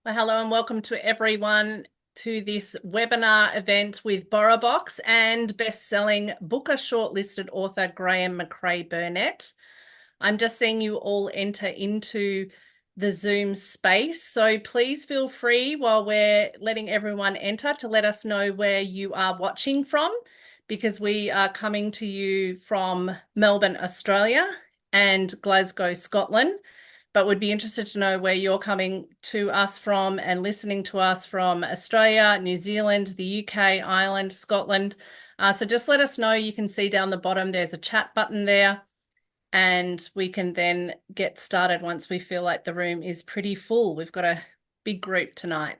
Well, hello and welcome to everyone to this webinar event with BorrowBox and best-selling booker shortlisted author Graeme Macrae Burnet. I'm just seeing you all enter into the Zoom space, so please feel free while we're letting everyone enter to let us know where you are watching from, because we are coming to you from Melbourne, Australia and Glasgow, Scotland. But would be interested to know where you're coming to us from and listening to us from Australia, New Zealand, the UK, Ireland, Scotland. So just let us know. You can see down the bottom, there's a chat button there, and we can then get started once we feel like the room is pretty full. We've got a big group tonight.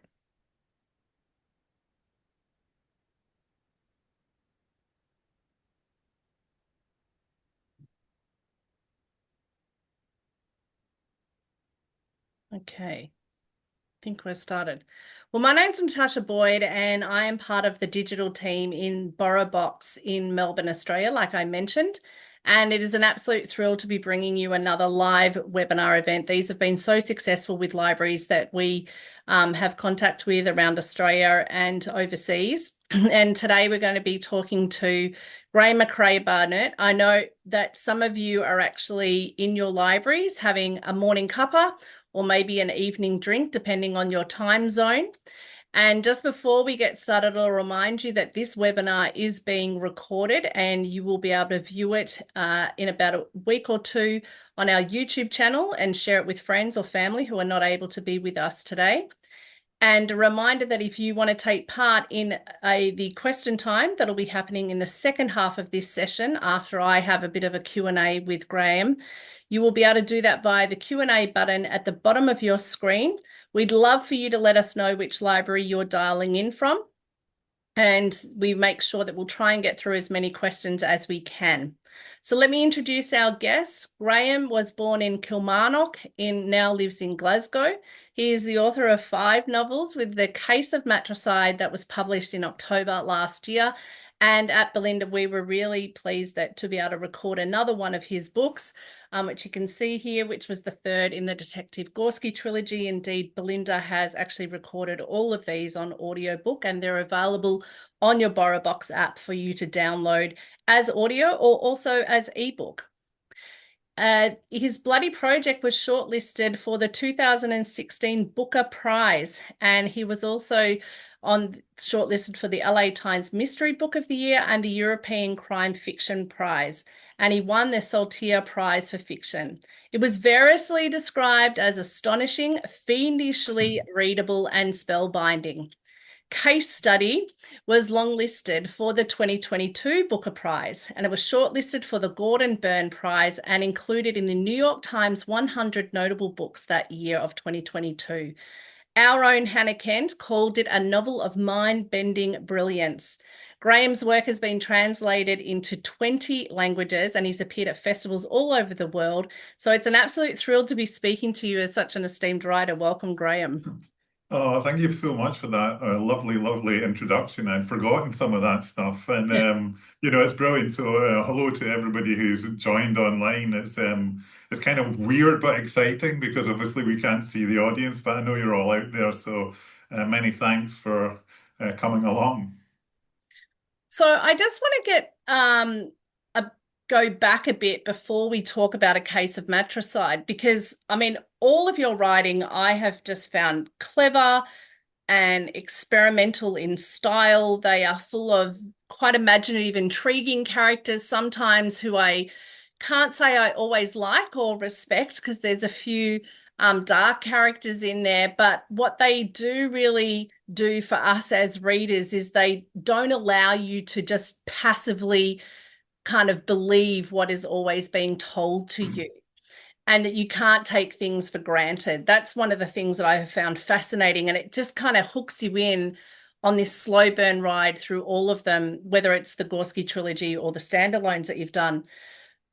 Okay, I think we're started. Well, my name's Natasha Boyd, and I am part of the digital team in BorrowBox in Melbourne, Australia, like I mentioned. And it is an absolute thrill to be bringing you another live webinar event. These have been so successful with libraries that we have contact with around Australia and overseas. And today we're going to be talking to Graeme Macrae Burnet. I know that some of you are actually in your libraries having a morning cuppa or maybe an evening drink, depending on your time zone. And just before we get started, I'll remind you that this webinar is being recorded and you will be able to view it in about a week or two on our YouTube channel and share it with friends or family who are not able to be with us today. And a reminder that if you want to take part in the question time, that'll be happening in the second half of this session after I have a bit of a Q&A with Graeme. You will be able to do that via the Q&A button at the bottom of your screen. We'd love for you to let us know which library you're dialing in from, and we make sure that we'll try and get through as many questions as we can. So let me introduce our guest. Graeme was born in Kilmarnock and now lives in Glasgow. He is the author of 5 novels with the Case of Matricide that was published in October last year. And at Belinda, we were really pleased to be able to record another one of his books, which you can see here, which was the 3rd in the Detective Gorski trilogy. Indeed, Belinda has actually recorded all of these on audiobook, and they're available on your BorrowBox app for you to download as audio or also as ebook. His bloody project was shortlisted for the 2016 Booker Prize, and he was also shortlisted for the LA Times Mystery Book of the Year and the European Crime Fiction Prize, and he won the Saltire Prize for Fiction. It was variously described as astonishing, fiendishly readable, and spellbinding. Case Study was longlisted for the 2022 Booker Prize, and it was shortlisted for the Gordon Byrne Prize and included in the New York Times 100 Notable Books that year of 2022. Our own Hannah Kent called it a novel of mind-bending brilliance. Graeme's work has been translated into 20 languages and he's appeared at festivals all over the world. So it's an absolute thrill to be speaking to you as such an esteemed writer. Welcome, Graeme. Oh, thank you so much for that lovely, lovely introduction. I'd forgotten some of that stuff, and it's brilliant. So, hello to everybody who's joined online. It's kind of weird but exciting because obviously we can't see the audience, but I know you're all out there. So, many thanks for coming along. So I just want to go back a bit before we talk about A Case of Matricide, because I mean, all of your writing I have just found clever and experimental in style. They are full of quite imaginative, intriguing characters, sometimes who I can't say I always like or respect, because there's a few dark characters in there. But what they do really do for us as readers is they don't allow you to just passively kind of believe what is always being told to you, and that you can't take things for granted. That's one of the things that I have found fascinating, and it just kind of hooks you in on this slow burn ride through all of them, whether it's the Gorski trilogy or the standalones that you've done.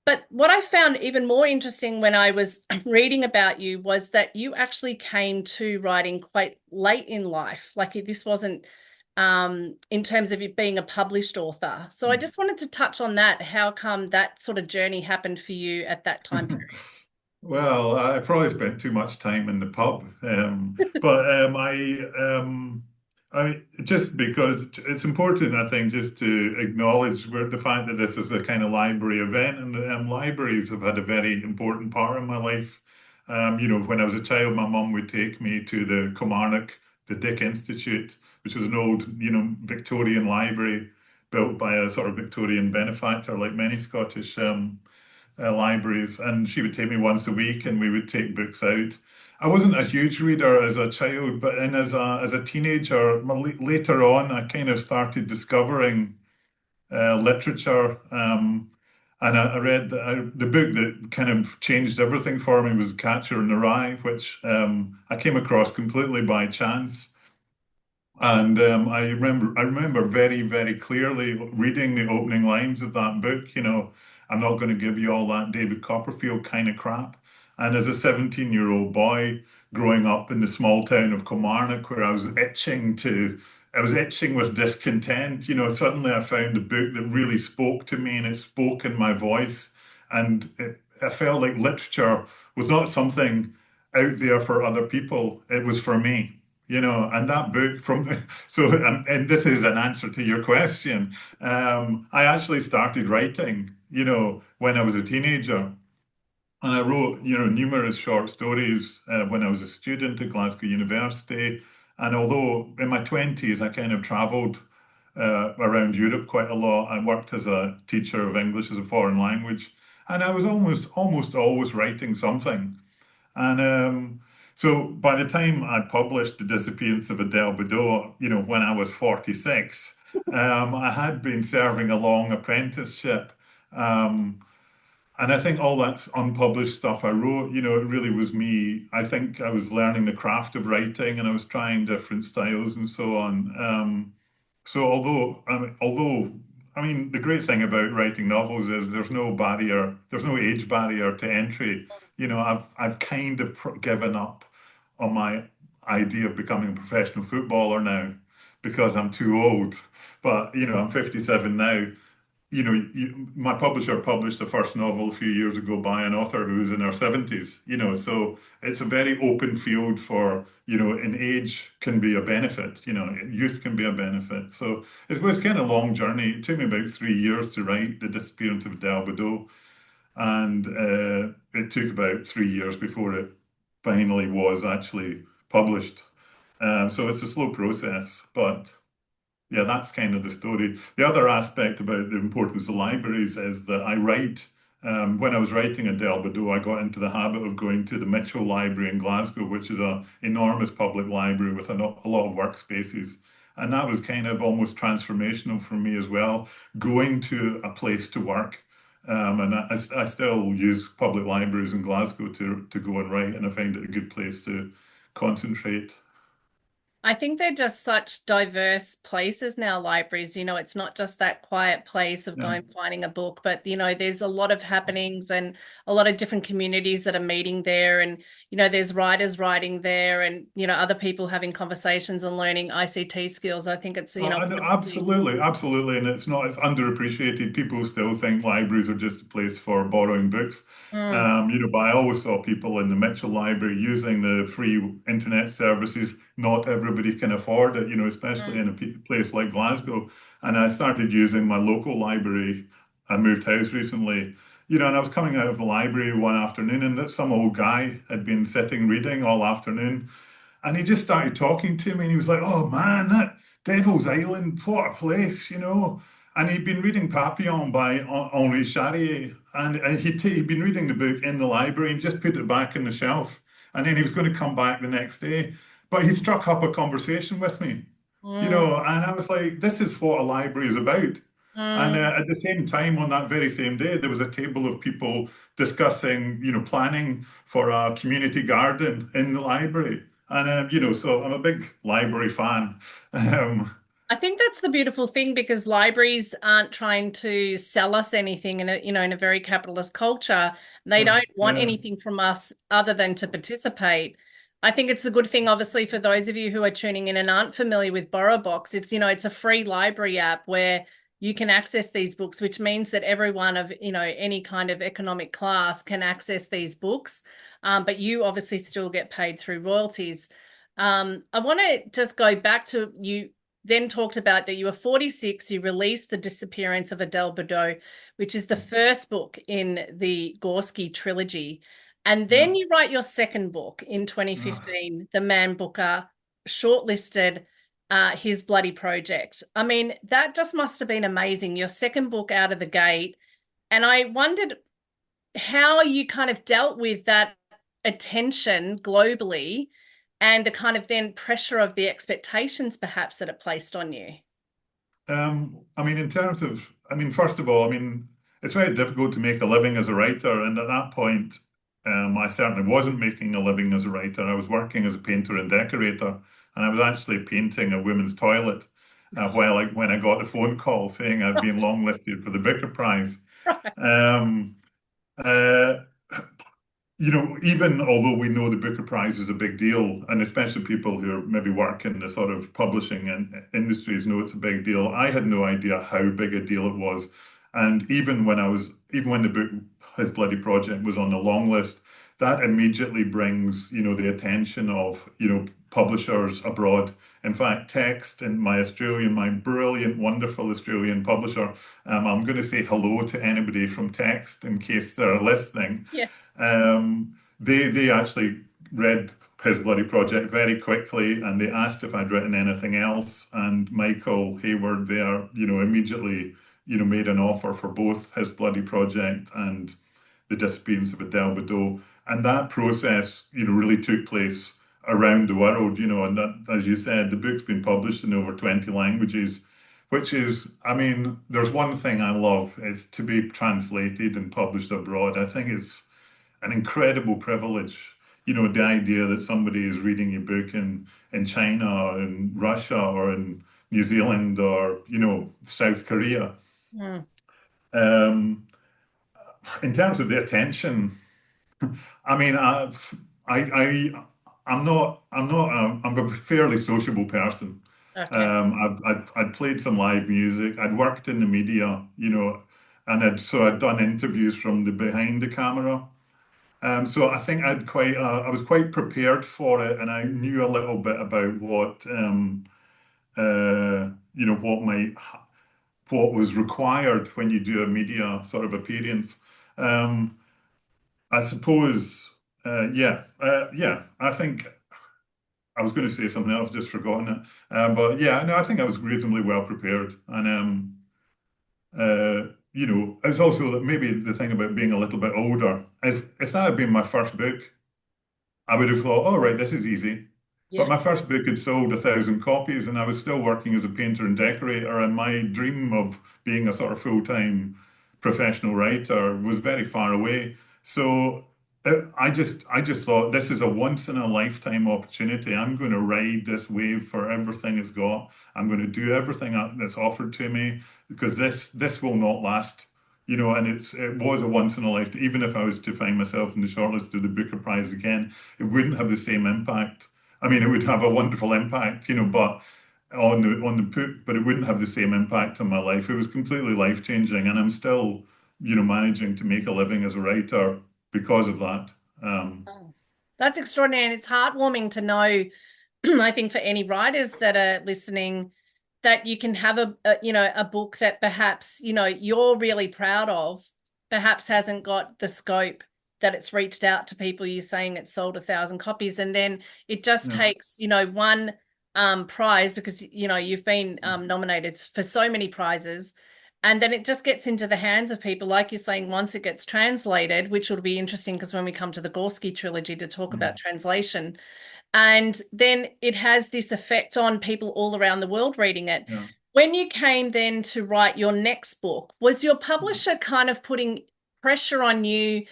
But what I found even more interesting when I was reading about you was that you actually came to writing quite late in life. Like, this wasn't in terms of you being a published author. So I just wanted to touch on that. How come that sort of journey happened for you at that time period? Well, I probably spent too much time in the pub, but I just because it's important, I think, just to acknowledge the fact that this is a kind of library event, and libraries have had a very important part in my life. When I was a child, my mum would take me to the Kilmarnock, the Dick Institute, which was an old, Victorian library built by a sort of Victorian benefactor, like many Scottish libraries, and she would take me once a week, and we would take books out. I wasn't a huge reader as a child, but then as a teenager, later on, I kind of started discovering literature. And I read the book that kind of changed everything for me was Catcher in the Rye, which I came across completely by chance. And I remember very, very clearly reading the opening lines of that book. I'm not going to give you all that David Copperfield kind of crap. And as a 17-year-old boy growing up in the small town of Kilmarnock, where I was itching with discontent. Suddenly I found a book that really spoke to me, and it spoke in my voice. And I felt like literature was not something out there for other people. It was for me. And that book and this is an answer to your question. I actually started writing, when I was a teenager. And I wrote, numerous short stories when I was a student at Glasgow University. And although in my 20s, I kind of traveled around Europe quite a lot, I worked as a teacher of English as a foreign language. And I was almost always writing something. And so by the time I published The Disappearance of Adele Badeau, when I was 46, I had been serving a long apprenticeship. Um, and I think all that unpublished stuff I wrote, it really was me. I think I was learning the craft of writing, and I was trying different styles and so on. So the great thing about writing novels is there's no barrier, there's no age barrier to entry. I've kind of given up on my idea of becoming a professional footballer now because I'm too old. But I'm 57 now. My publisher published the first novel a few years ago by an author who was in her 70s, so it's a very open field for, and age can be a benefit, youth can be a benefit. So it was kind of a long journey. It took me about 3 years to write The Disappearance of Del Bodeau, and it took about 3 years before it finally was actually published. So it's a slow process, but. Yeah, that's kind of the story. The other aspect about the importance of libraries is that I write. When I was writing at Del Bodeau, I got into the habit of going to the Mitchell Library in Glasgow, which is an enormous public library with a lot of workspaces. And that was kind of almost transformational for me as well, going to a place to work. And I still use public libraries in Glasgow to go and write, and I find it a good place to concentrate. I think they're just such diverse places now, libraries. It's not just that quiet place of Yeah. going finding a book, but there's a lot of happenings and a lot of different communities that are meeting there. And, there's writers writing there and, other people having conversations and learning ICT skills. I think it's, Oh, a I know, wonderful thing. absolutely, absolutely, and it's underappreciated. People still think libraries are just a place for borrowing books. Mm, But I always saw people in the Mitchell Library using the free internet services. Not everybody can afford it, especially mm, in a place like Glasgow. And I started using my local library. I moved house recently, and I was coming out of the library one afternoon, and that some old guy had been sitting reading all afternoon. And he just started talking to me, and he was like, "Oh man, that Devil's Island, what a place." And he'd been reading Papillon by Henri Charrier, and he'd been reading the book in the library and just put it back in the shelf. And then he was going to come back the next day. But he struck up a conversation with me, mm, and I was like, "This is what a library is about." And mm. at the same time, on that very same day, there was a table of people discussing, planning for a community garden in the library. And, so I'm a big library fan. Um, I think that's the beautiful thing because libraries aren't trying to sell us anything in a very capitalist culture. They don't want yeah. anything from us other than to participate. I think it's a good thing, obviously, for those of you who are tuning in and aren't familiar with BorrowBox. It's a free library app where you can access these books, which means that everyone of, any kind of economic class can access these books. But you obviously still get paid through royalties. I want to just go back to you then talked about that you were 46, you released The Disappearance of Adele Bordeaux, which is the first book in the Gorski trilogy. And Yeah. then you write your second book in Ah. 2015, The Man Booker, shortlisted, His Bloody Project. I mean, that just must have been amazing. Your second book out of the gate. And I wondered how you kind of dealt with that attention globally and the kind of then pressure of the expectations perhaps that it placed on you. I mean, in terms of, I mean, first of all, I mean, it's very difficult to make a living as a writer. And at that point, I certainly wasn't making a living as a writer. I was working as a painter and decorator, and I was actually painting a women's toilet when I got the phone call saying I'd been longlisted for the Booker Prize. Right. Um, uh, even although we know the Booker Prize is a big deal, and especially people who are maybe work in the sort of publishing and industries know it's a big deal, I had no idea how big a deal it was. And even when the book His Bloody Project was on the long list, that immediately brings, the attention of, publishers abroad. In fact, Text and my brilliant, wonderful Australian publisher, I'm going to say hello to anybody from Text in case they're listening. Yeah. They actually read His Bloody Project very quickly, and they asked if I'd written anything else. And Michael Hayward there, immediately, made an offer for both His Bloody Project and The Disappearance of Adele Bordeaux. And that process, really took place around the world, and that, as you said, the book's been published in over 20 languages, which is, I mean, there's one thing I love, it's to be translated and published abroad. I think it's an incredible privilege. The idea that somebody is reading your book in China or in Russia or in New Zealand or, South Korea. Mm. Um, in terms of the attention, I mean, I'm a fairly sociable person. Okay. I'd played some live music. I'd worked in the media, and I'd done interviews from the behind the camera. So I think I was quite prepared for it, and I knew a little bit about what was required when you do a media sort of appearance. Um, I suppose, yeah. I think I was going to say something else, just forgotten it. But yeah, no, I think I was reasonably well prepared, and it's also that maybe the thing about being a little bit older. If that had been my first book, I would have thought, all right, this is easy. But Yeah. my first book had sold 1,000 copies, and I was still working as a painter and decorator. And my dream of being a sort of full-time professional writer was very far away. So I just thought this is a once in a lifetime opportunity. I'm going to ride this wave for everything it's got. I'm going to do everything that's offered to me because this will not last. And it was a once in a lifetime. Even if I was to find myself in the shortlist of the Booker Prize again, it wouldn't have the same impact. I mean, it would have a wonderful impact, but on the book, but it wouldn't have the same impact on my life. It was completely life changing, and I'm still, managing to make a living as a writer because of that. Um, Oh, that's extraordinary. And it's heartwarming to know, I think for any writers that are listening, that you can have a book that perhaps, you're really proud of, perhaps hasn't got the scope that it's reached out to people. You're saying it sold 1,000 copies, and then it just yeah, takes, one prize because, you've been nominated for so many prizes. And then it just gets into the hands of people, like you're saying, once it gets translated, which will be interesting because when we come to the Gorski trilogy to talk about mm, translation, and then it has this effect on people all around the world reading it. yeah. When you came then to write your next book, was your publisher kind of putting pressure on you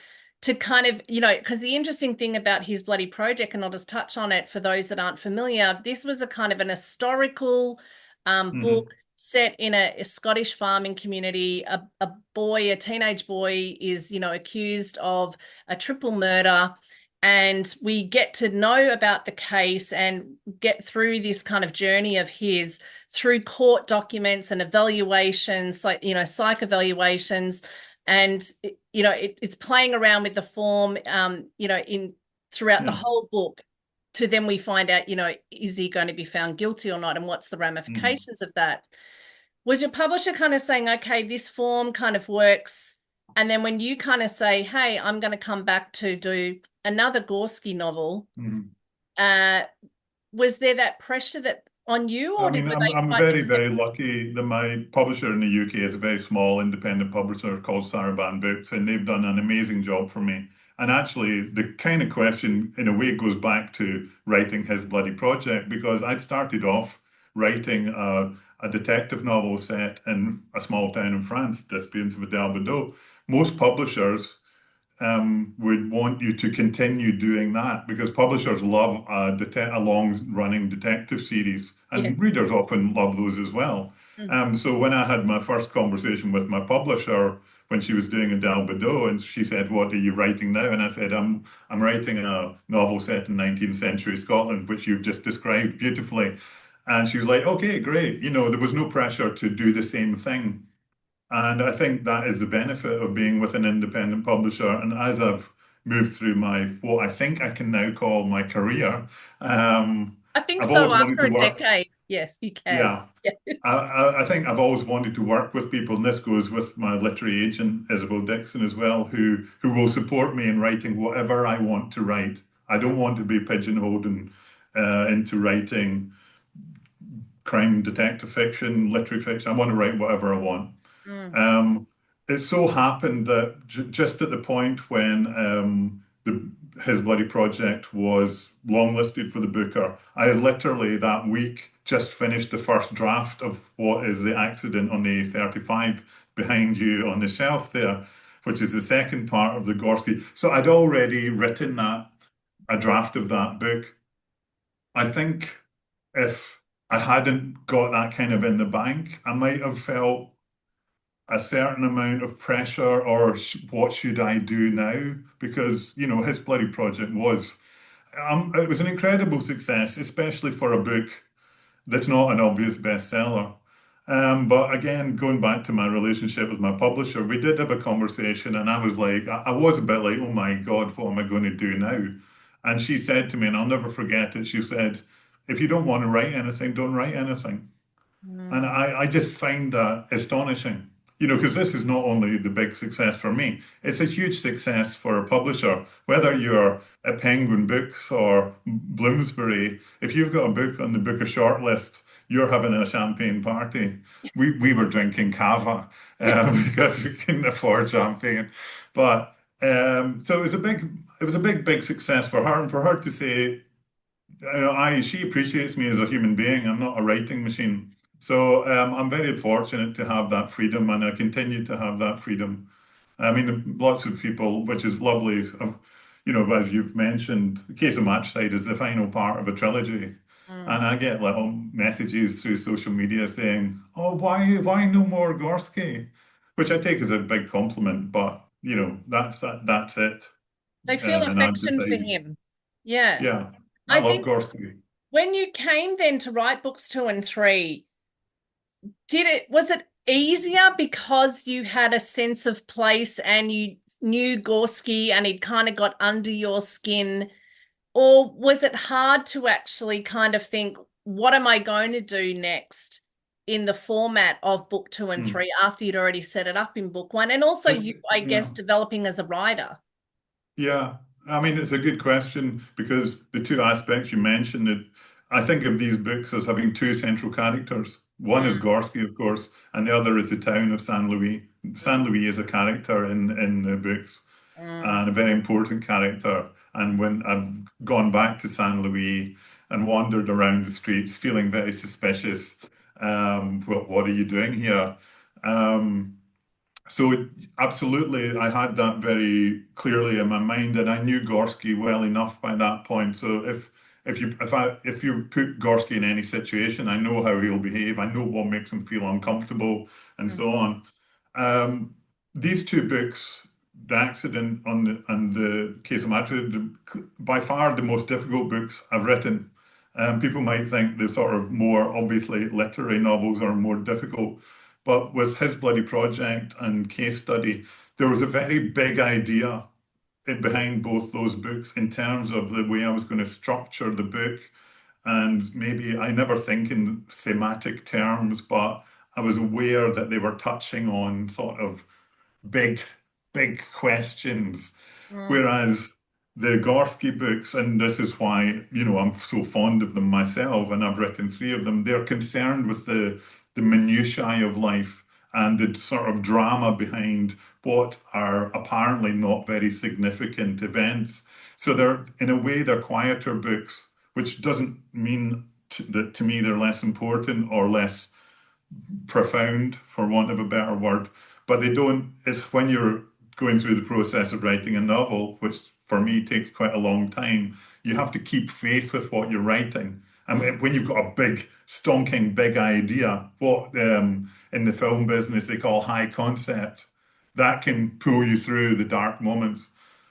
to kind of, because the interesting thing about His Bloody Project, and I'll just touch on it for those that aren't familiar, this was a kind of an historical book Hmm. set in a Scottish farming community. A teenage boy is, accused of a triple murder, and we get to know about the case and get through this kind of journey of his through court documents and evaluations, like, psych evaluations, and it's playing around with the form, in throughout the Yeah. whole book, to then we find out, is he going to be found guilty or not, and what's the Mm. ramifications of that. Was your publisher kind of saying, okay, this form kind of works, and then when you kind of say, hey, I'm going to come back to do another Gorski novel, Mm. uh, was there that pressure that on you, I or mean, were I'm they I'm quite very, very accepting? lucky that my publisher in the UK is a very small independent publisher called Saraban Books, and they've done an amazing job for me. And actually, the kind of question, in a way, goes back to writing His Bloody Project, because I'd started off writing a detective novel set in a small town in France, Disappearance of Adele Badeau. Most publishers would want you to continue doing that because publishers love a long-running detective series, Yeah. and readers often love those as well. Mm. So when I had my first conversation with my publisher when she was doing Adele Badeau, and she said, "What are you writing now?" And I said, "I'm writing a novel set in 19th century Scotland, which you've just described beautifully." And she was like, "Okay, great." There was no pressure to do the same thing. And I think that is the benefit of being with an independent publisher. And as I've moved through what I think I can now call my career, I think I've so. always wanted After to a work. decade, yes, you can. Yeah, Yeah. I think I've always wanted to work with people, and this goes with my literary agent, Isabel Dixon, as well, who will support me in writing whatever I want to write. I don't want to be pigeonholed into writing crime detective fiction, literary fiction. I want to write whatever I want. Mm. Um, it so happened that just at the point when his bloody project was longlisted for the Booker, I literally that week just finished the first draft of what is the accident on the 35 behind you on the shelf there, which is the second part of the Gorski. So I'd already written a draft of that book. I think if I hadn't got that kind of in the bank, I might have felt a certain amount of pressure, or what should I do now? Because, his bloody project it was an incredible success, especially for a book that's not an obvious bestseller. But again, going back to my relationship with my publisher, we did have a conversation, and I was like, I was a bit like, oh my God, what am I going to do now? And she said to me, and I'll never forget it, she said, if you don't want to write anything, don't write anything. And Mm. I just find that astonishing, because this is not only the big success for me, it's a huge success for a publisher. Whether you're at Penguin Books or Bloomsbury, if you've got a book on the Booker shortlist, you're having a champagne party. We were drinking cava because we couldn't afford champagne. But so it was a big success for her, and for her to say, she appreciates me as a human being. I'm not a writing machine. So I'm very fortunate to have that freedom, and I continue to have that freedom. I mean, lots of people, which is lovely, as you've mentioned, Case of Matricide is the final part of a trilogy. Mm. And I get little messages through social media saying, "Oh, why no more Gorski?" Which I take as a big compliment, but that's it. They feel And I've affection for decided, him. Yeah. yeah, I I love think Gorski. when you came then to write books two and three, was it easier because you had a sense of place and you knew Gorski and he'd kind of got under your skin? Or was it hard to actually kind of think, what am I going to do next in the format of book two and Hmm. three after you'd already set it up in book one? And also you, I Yeah. guess, developing as a writer. Yeah. I mean, it's a good question because the two aspects you mentioned, I think of these books as having two central characters. One is Mm, Gorski, of course, and the other is the town of San Louis. San mm, Louis is a character in the books, mm. and a very important character. And when I've gone back to San Louis and wandered around the streets feeling very suspicious, what are you doing here? Um, so absolutely, I had that very clearly in my mind, and I knew Gorski well enough by that point. So if you put Gorski in any situation, I know how he'll behave. I know what makes him feel uncomfortable, and Mm. so on. Um, these two books, The Accident on the and the Case of Matrix, by far the most difficult books I've written. People might think the sort of more obviously literary novels are more difficult, but with his bloody project and case study, there was a very big idea behind both those books in terms of the way I was going to structure the book. And maybe I never think in thematic terms, but I was aware that they were touching on sort of big, big questions. Mm, Whereas the Gorski books, and this is why, I'm so fond of them myself, and I've written three of them, they're concerned with the minutiae of life and the sort of drama behind what are apparently not very significant events. So they're, in a way, they're quieter books, which doesn't mean that to me they're less important or less profound, for want of a better word. But they don't, it's when you're going through the process of writing a novel, which for me takes quite a long time, you have to keep faith with what you're writing. mm. And when you've got a big, stonking, big idea, what in the film business they call high concept, that can pull you through the dark moments.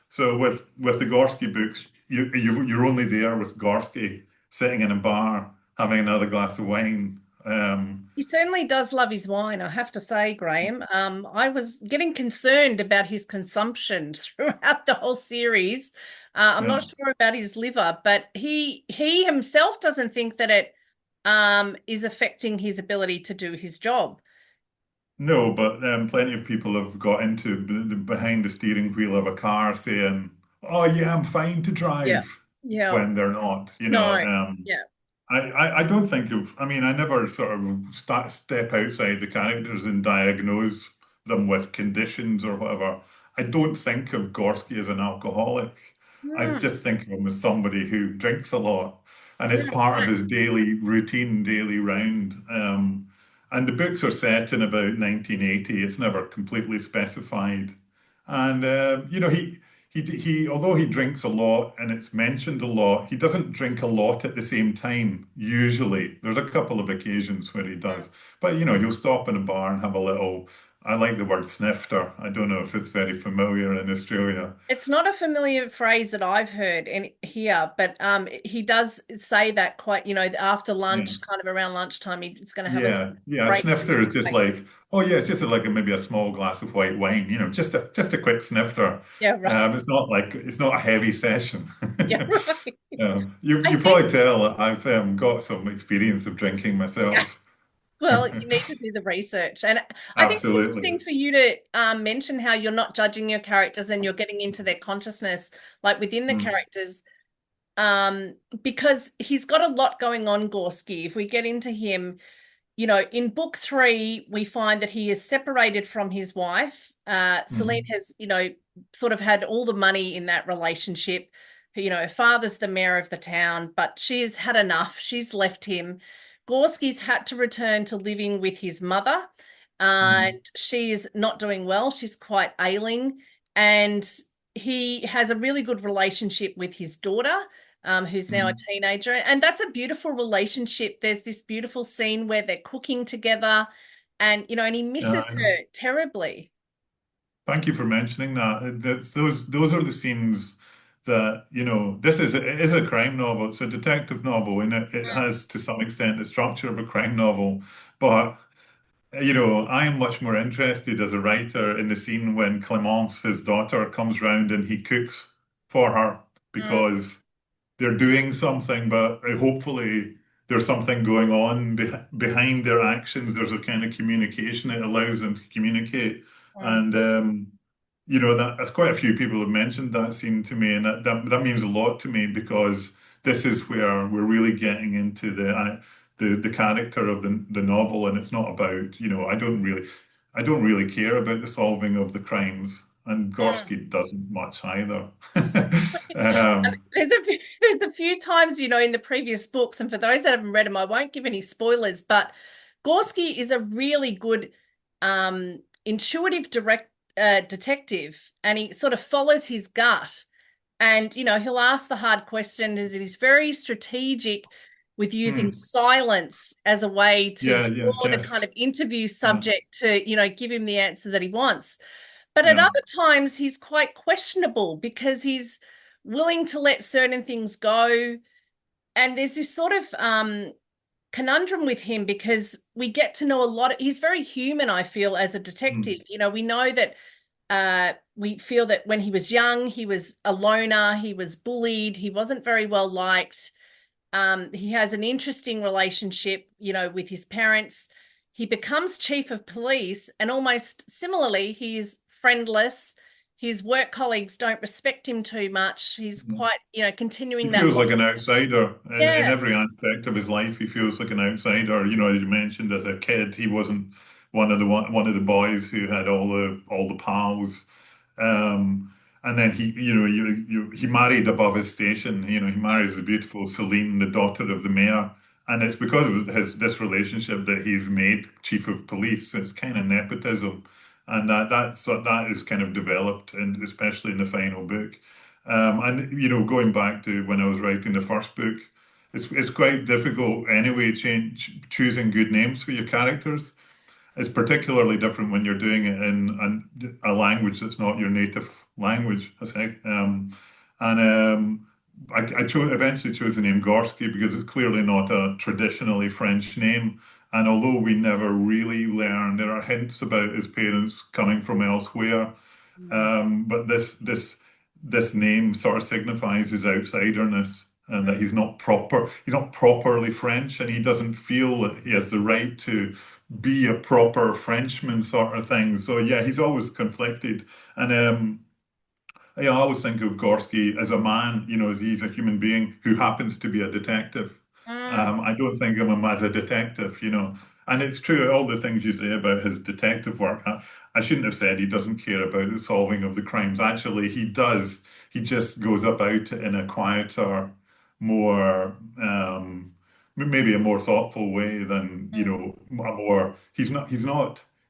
So with the Gorski books, you're only there with Gorski sitting in a bar having another glass of wine. He certainly does love his wine, I have to say, Graeme. I was getting concerned about his consumption throughout the whole series. I'm not Yeah. sure about his liver, but he himself doesn't think that it is affecting his ability to do his job. No, but plenty of people have got into behind the steering wheel of a car saying, "Oh yeah, I'm fine to Yeah. drive," Yeah. when they're not. No. Yeah. I don't think of. I mean, I never sort of step outside the characters and diagnose them with conditions or whatever. I don't think of Gorski as an alcoholic. I Mm, just think of him as somebody who drinks a lot, and it's yeah. part of Right. his daily routine, daily round. And the books are set in about 1980. It's never completely specified. And although he drinks a lot and it's mentioned a lot, he doesn't drink a lot at the same time, usually. There's a couple of occasions where he does. But he'll stop in a bar and have a little, I like the word snifter. I don't know if it's very familiar in Australia. It's not a familiar phrase that I've heard in here, but he does say that quite, after Yeah. lunch, kind of around lunchtime, he's going to have a Yeah, yeah. A break from snifter is just everything. like, oh yeah, it's just like maybe a small glass of white wine, just a quick snifter. Yeah, right. It's not a heavy session. Yeah, right. I You think, probably tell that I've got some experience of drinking yeah. myself. Well, you need to do the research. And I think it's interesting Absolutely. for you to mention how you're not judging your characters and you're getting into their consciousness, like within the Mm, characters, because he's got a lot going on, Gorski. If we get into him, in book three, we find that he is separated from his wife. Celine mm, has, sort of had all the money in that relationship. Her father's the mayor of the town, but she's had enough. She's left him. Gorski's had to return to living with his mother, mm, and she is not doing well. She's quite ailing, and he has a really good relationship with his daughter, who's now a mm. teenager. And that's a beautiful relationship. There's this beautiful scene where they're cooking together and he Yeah, misses I know. her terribly. Thank you for mentioning that. Those are the scenes that, it is a crime novel. It's a detective novel, and it Mm, has to some extent the structure of a crime novel. But I am much more interested as a writer in the scene when Clemence, his daughter, comes round and he cooks for her mm, because they're doing something, but hopefully there's something going on behind their actions. There's a kind of communication. It allows them to communicate. mm. And that's quite a few people have mentioned that scene to me, and that means a lot to me because this is where we're really getting into the character of the novel, and it's not about, I don't really care about the solving of the crimes, and Mm. Gorsky doesn't much either. And Um, there's a few times, in the previous books, and for those that haven't read them, I won't give any spoilers, but Gorski is a really good, intuitive detective, and he sort of follows his gut. And, he'll ask the hard questions, and he's very strategic with using hmm. silence as a way to Yeah, yes, draw the kind yes. of interview Yeah, subject to, give him the answer that he wants. But at yeah. other times, he's quite questionable because he's willing to let certain things go and there's this sort of conundrum with him because we get to know a lot he's very human, I feel, as a detective. Mm. We know that we feel that when he was young, he was a loner, he was bullied, he wasn't very well liked. He has an interesting relationship, with his parents. He becomes chief of police, and almost similarly, he is friendless. His work colleagues don't respect him too much. He's Mm. quite, He continuing that feels long. like an outsider in Yeah. every aspect of his life. He feels like an outsider. As you mentioned, as a kid, he wasn't one of the boys who had all the pals. And then he married above his station. He marries the beautiful Celine, the daughter of the mayor, and it's because of this relationship that he's made chief of police. It's kind of nepotism, and that is kind of developed, and especially in the final book. And going back to when I was writing the first book, it's quite difficult anyway, choosing good names for your characters. It's particularly different when you're doing it in a language that's not your native language, I say. And I eventually chose the name Gorski because it's clearly not a traditionally French name. And although we never really learn, there are hints about his parents coming from elsewhere. Mm, But this name sort of signifies his outsiderness and that he's not properly French, and he doesn't feel that he has the right to be a proper Frenchman sort of thing. So yeah, he's always conflicted. And I always think of Gorski as a man, as he's a human being who happens to be a detective. mm, I don't think of him as a detective. And it's true, all the things you say about his detective work. I shouldn't have said he doesn't care about the solving of the crimes. Actually, he does. He just goes about it in a quieter, more, maybe a more thoughtful way than, mm, a more, he's not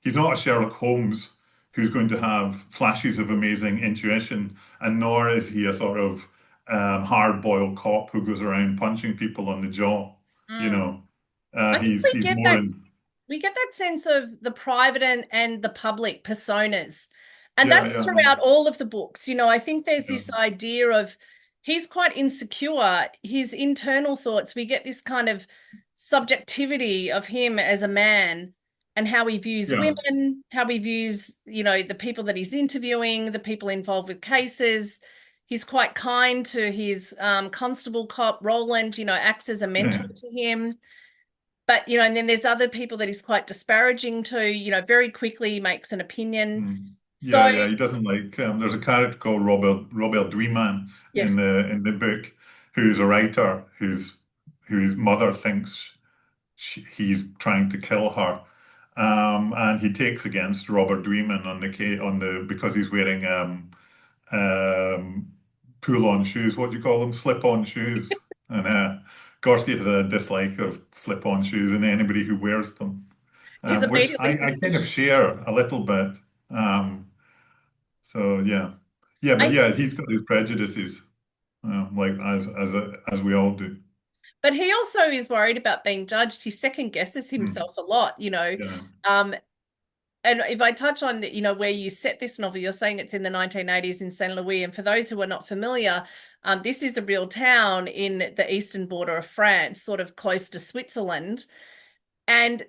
a Sherlock Holmes who's going to have flashes of amazing intuition, and nor is he a sort of hard-boiled cop who goes around punching people on the jaw. You mm. know, I think he's more in. we get that sense of the private and the public personas. And Yeah, that's yeah, throughout all of the books. I think there's yeah, this idea of he's quite insecure, his internal thoughts. We get this kind of subjectivity of him as a man and how he views yeah, women, how he views, the people that he's interviewing, the people involved with cases. He's quite kind to his constable cop, Roland, acts as a mentor yeah. to him. But, and then there's other people that he's quite disparaging to, very quickly makes an opinion. Mm. So, Yeah, yeah. He doesn't like. There's a character called Robert Dweeman yeah, in the book, who's a writer whose mother thinks he's trying to kill her. And he takes against Robert Dweeman on the because he's wearing um, pull-on shoes. What do you call them? Slip-on shoes. And Gorski has a dislike of slip-on shoes and anybody who wears them, he's which immediately I kind of suspicious. share a little bit. Um, so yeah, yeah, but I, yeah, he's got his prejudices, like as we all do. but he also is worried about being judged. He second guesses Mm, himself a lot, yeah, Um, and if I touch on, where you set this novel, you're saying it's in the 1980s in Saint Louis. And for those who are not familiar, this is a real town in the eastern border of France, sort of close to Switzerland. And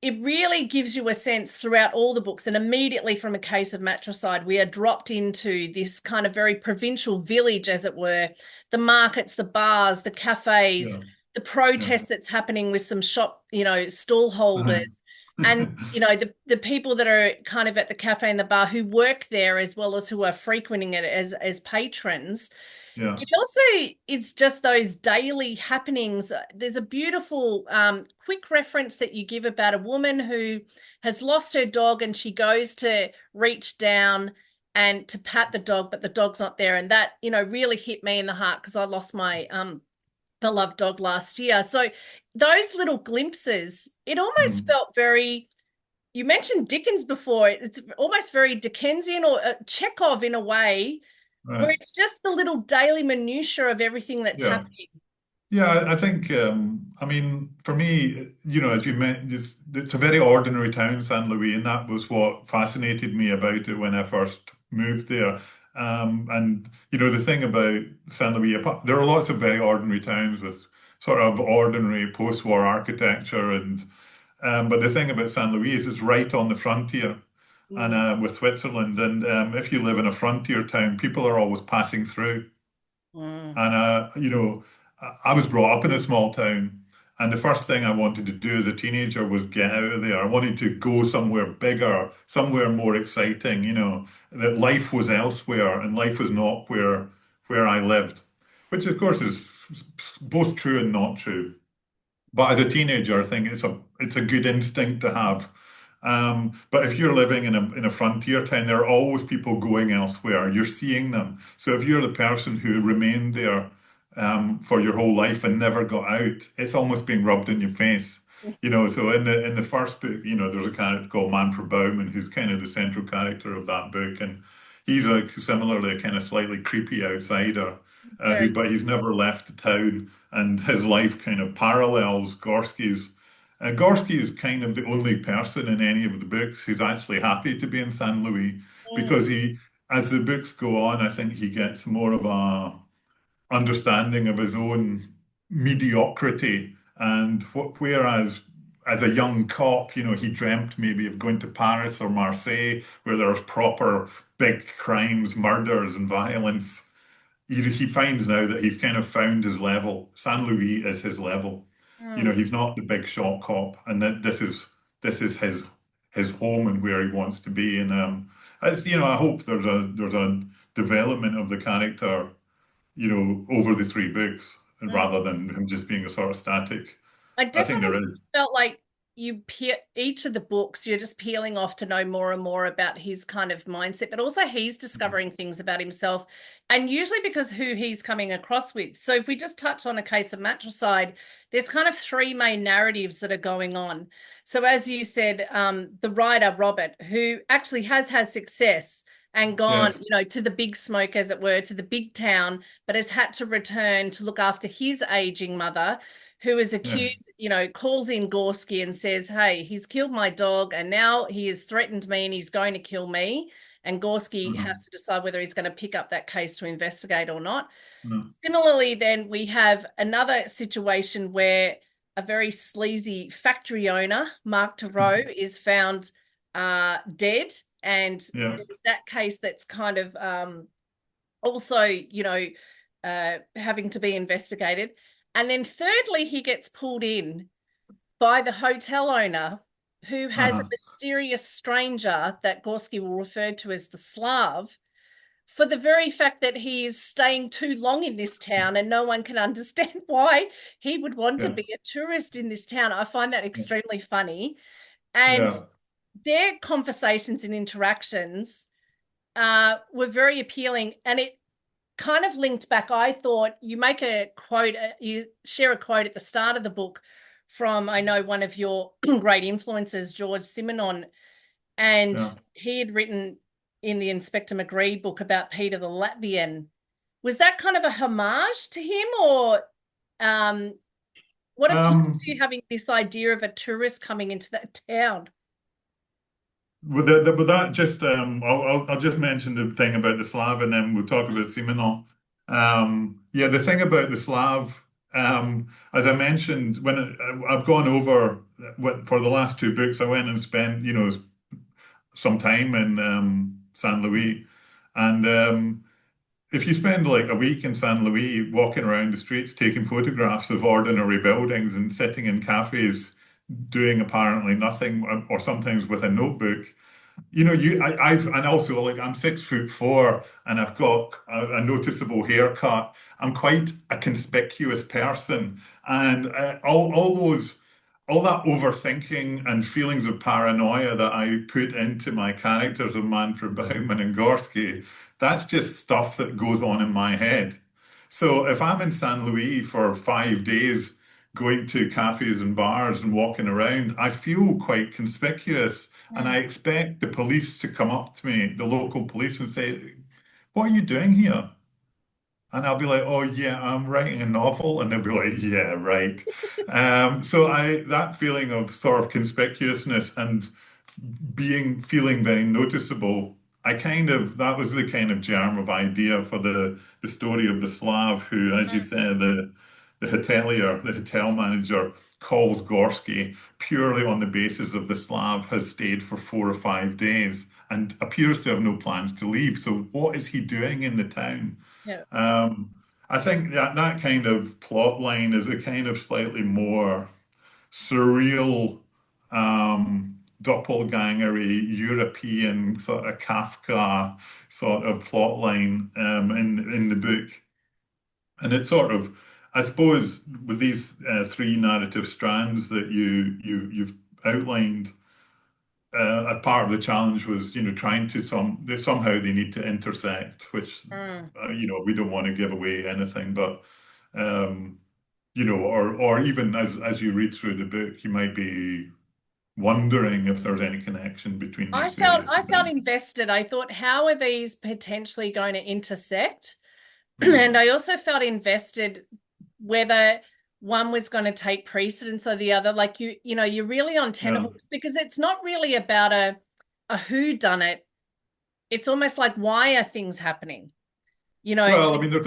it really gives you a sense throughout all the books, and immediately from A Case of Matricide, we are dropped into this kind of very provincial village, as it were. The markets, the bars, the cafes, yeah, the yeah. protest that's happening with some shop, stall holders, and the people that are kind of at the cafe and the bar who work there as well as who are frequenting it as patrons. Yeah, It also, it's just those daily happenings. There's a beautiful quick reference that you give about a woman who has lost her dog and she goes to reach down and to pat the dog, but the dog's not there. And that, really hit me in the heart because I lost my beloved dog last year. So those little glimpses, it almost mm, felt very, you mentioned Dickens before. It's almost very Dickensian or Chekhov in a way where right. it's just the little daily minutiae of everything that's Yeah. happening. Yeah, I think, I mean, for me, as you mentioned, it's a very ordinary town, San Luis, and that was what fascinated me about it when I first moved there. And the thing about San Luis, there are lots of very ordinary towns with sort of ordinary post-war architecture. And but the thing about San Luis is it's right on the frontier and Mm, with Switzerland. And if you live in a frontier town, people are always passing through. mm, And I was brought up in a small town, and the first thing I wanted to do as a teenager was get out of there. I wanted to go somewhere bigger, somewhere more exciting, that life was elsewhere and life was not where I lived, which of course is both true and not true. But as a teenager, I think it's a good instinct to have. But if you're living in a frontier town, there are always people going elsewhere. You're seeing them. So if you're the person who remained there for your whole life and never got out, it's almost being rubbed in your face. So in the first book, there's a character called Manfred Bauman who's kind of the central character of that book, and he's similarly a kind of slightly creepy outsider, very. but he's never left the town, and his life kind of parallels Gorsky's. Gorsky is kind of the only person in any of the books who's actually happy to be in San Luis Mm, because as the books go on, I think he gets more of a understanding of his own mediocrity. And whereas as a young cop, he dreamt maybe of going to Paris or Marseille, where there's proper big crimes, murders, and violence. He finds now that he's kind of found his level. San Luis is his level. mm. He's not the big shot cop, and that this is his home and where he wants to be. And I hope there's a development of the character, over the three books, and Mm. rather than him just being a sort of static. I I think definitely there is. felt like each of the books, you're just peeling off to know more and more about his kind of mindset, but also he's discovering things about himself, and usually because who he's coming across with. So if we just touch on A Case of Matricide, there's kind of three main narratives that are going on. So as you said, the writer Robert, who actually has had success and gone, Yes. to the big smoke, as it were, to the big town, but has had to return to look after his aging mother, who is Yes. accused, calls in Gorski and says, hey, he's killed my dog and now he has threatened me and he's going to kill me. And Gorski Uh-huh. has to decide whether he's going to pick up that case to investigate or not. Uh-huh. Similarly, then we have another situation where a very sleazy factory owner, Mark Theroux, is found dead. And Yeah. there's that case that's kind of also, having to be investigated. And then thirdly, he gets pulled in by the hotel owner who has a Uh-huh. mysterious stranger that Gorski will refer to as the Slav for the very fact that he is staying too long in this town and no one can understand why he would want to Yeah. be a tourist in this town. I find that Yeah. extremely funny. And Yeah. their conversations and interactions were very appealing. And it kind of linked back. I thought you make a quote, you share a quote at the start of the book from, I know, one of your great influences, George Simenon, and Yeah. he had written in the Inspector Macrae book about Peter the Latvian. Was that kind of a homage to him, or um, what appealed to Um, you having this idea of a tourist coming into that town? with that, just I'll just mention the thing about the Slav, and then we'll talk about Simenon. Yeah, the thing about the Slav, as I mentioned, when I've gone over for the last two books, I went and spent some time in San Luis, and if you spend like a week in San Luis walking around the streets, taking photographs of ordinary buildings and sitting in cafes, doing apparently nothing, or sometimes with a notebook. And also like I'm 6'4" and I've got a noticeable haircut. I'm quite a conspicuous person, and all that overthinking and feelings of paranoia that I put into my characters of Manfred Bauman and Gorsky, that's just stuff that goes on in my head. So if I'm in San Luis for 5 days, going to cafes and bars and walking around, I feel quite conspicuous. And Mm. I expect the police to come up to me, the local police, and say, what are you doing here? And I'll be like, oh yeah, I'm writing a novel. And they'll be like, yeah, right. So that feeling of sort of conspicuousness and feeling very noticeable, that was the kind of germ of idea for the story of the Slav who, as you said, the hotelier, the hotel manager, calls Gorski purely on the basis of the Slav has stayed for 4 or 5 days and appears to have no plans to leave. So what is he doing in the town? Yeah. Um, I think that that kind of plot line is a kind of slightly more surreal, doppelgangery European sort of Kafka sort of plot line in the book. And it sort of, I suppose, with these three narrative strands that you've outlined, a part of the challenge was, trying to somehow they need to intersect, which, Mm. we don't want to give away anything, but um, or even as you read through the book, you might be wondering if there's any connection between I these felt various I felt events. invested. I thought, how are these potentially going to intersect? And I also felt invested whether one was going to take precedence or the other. Like you're really on Yeah. tenterhooks because it's not really about a who done it. It's almost like why are things happening? You know, Well, I mean, there's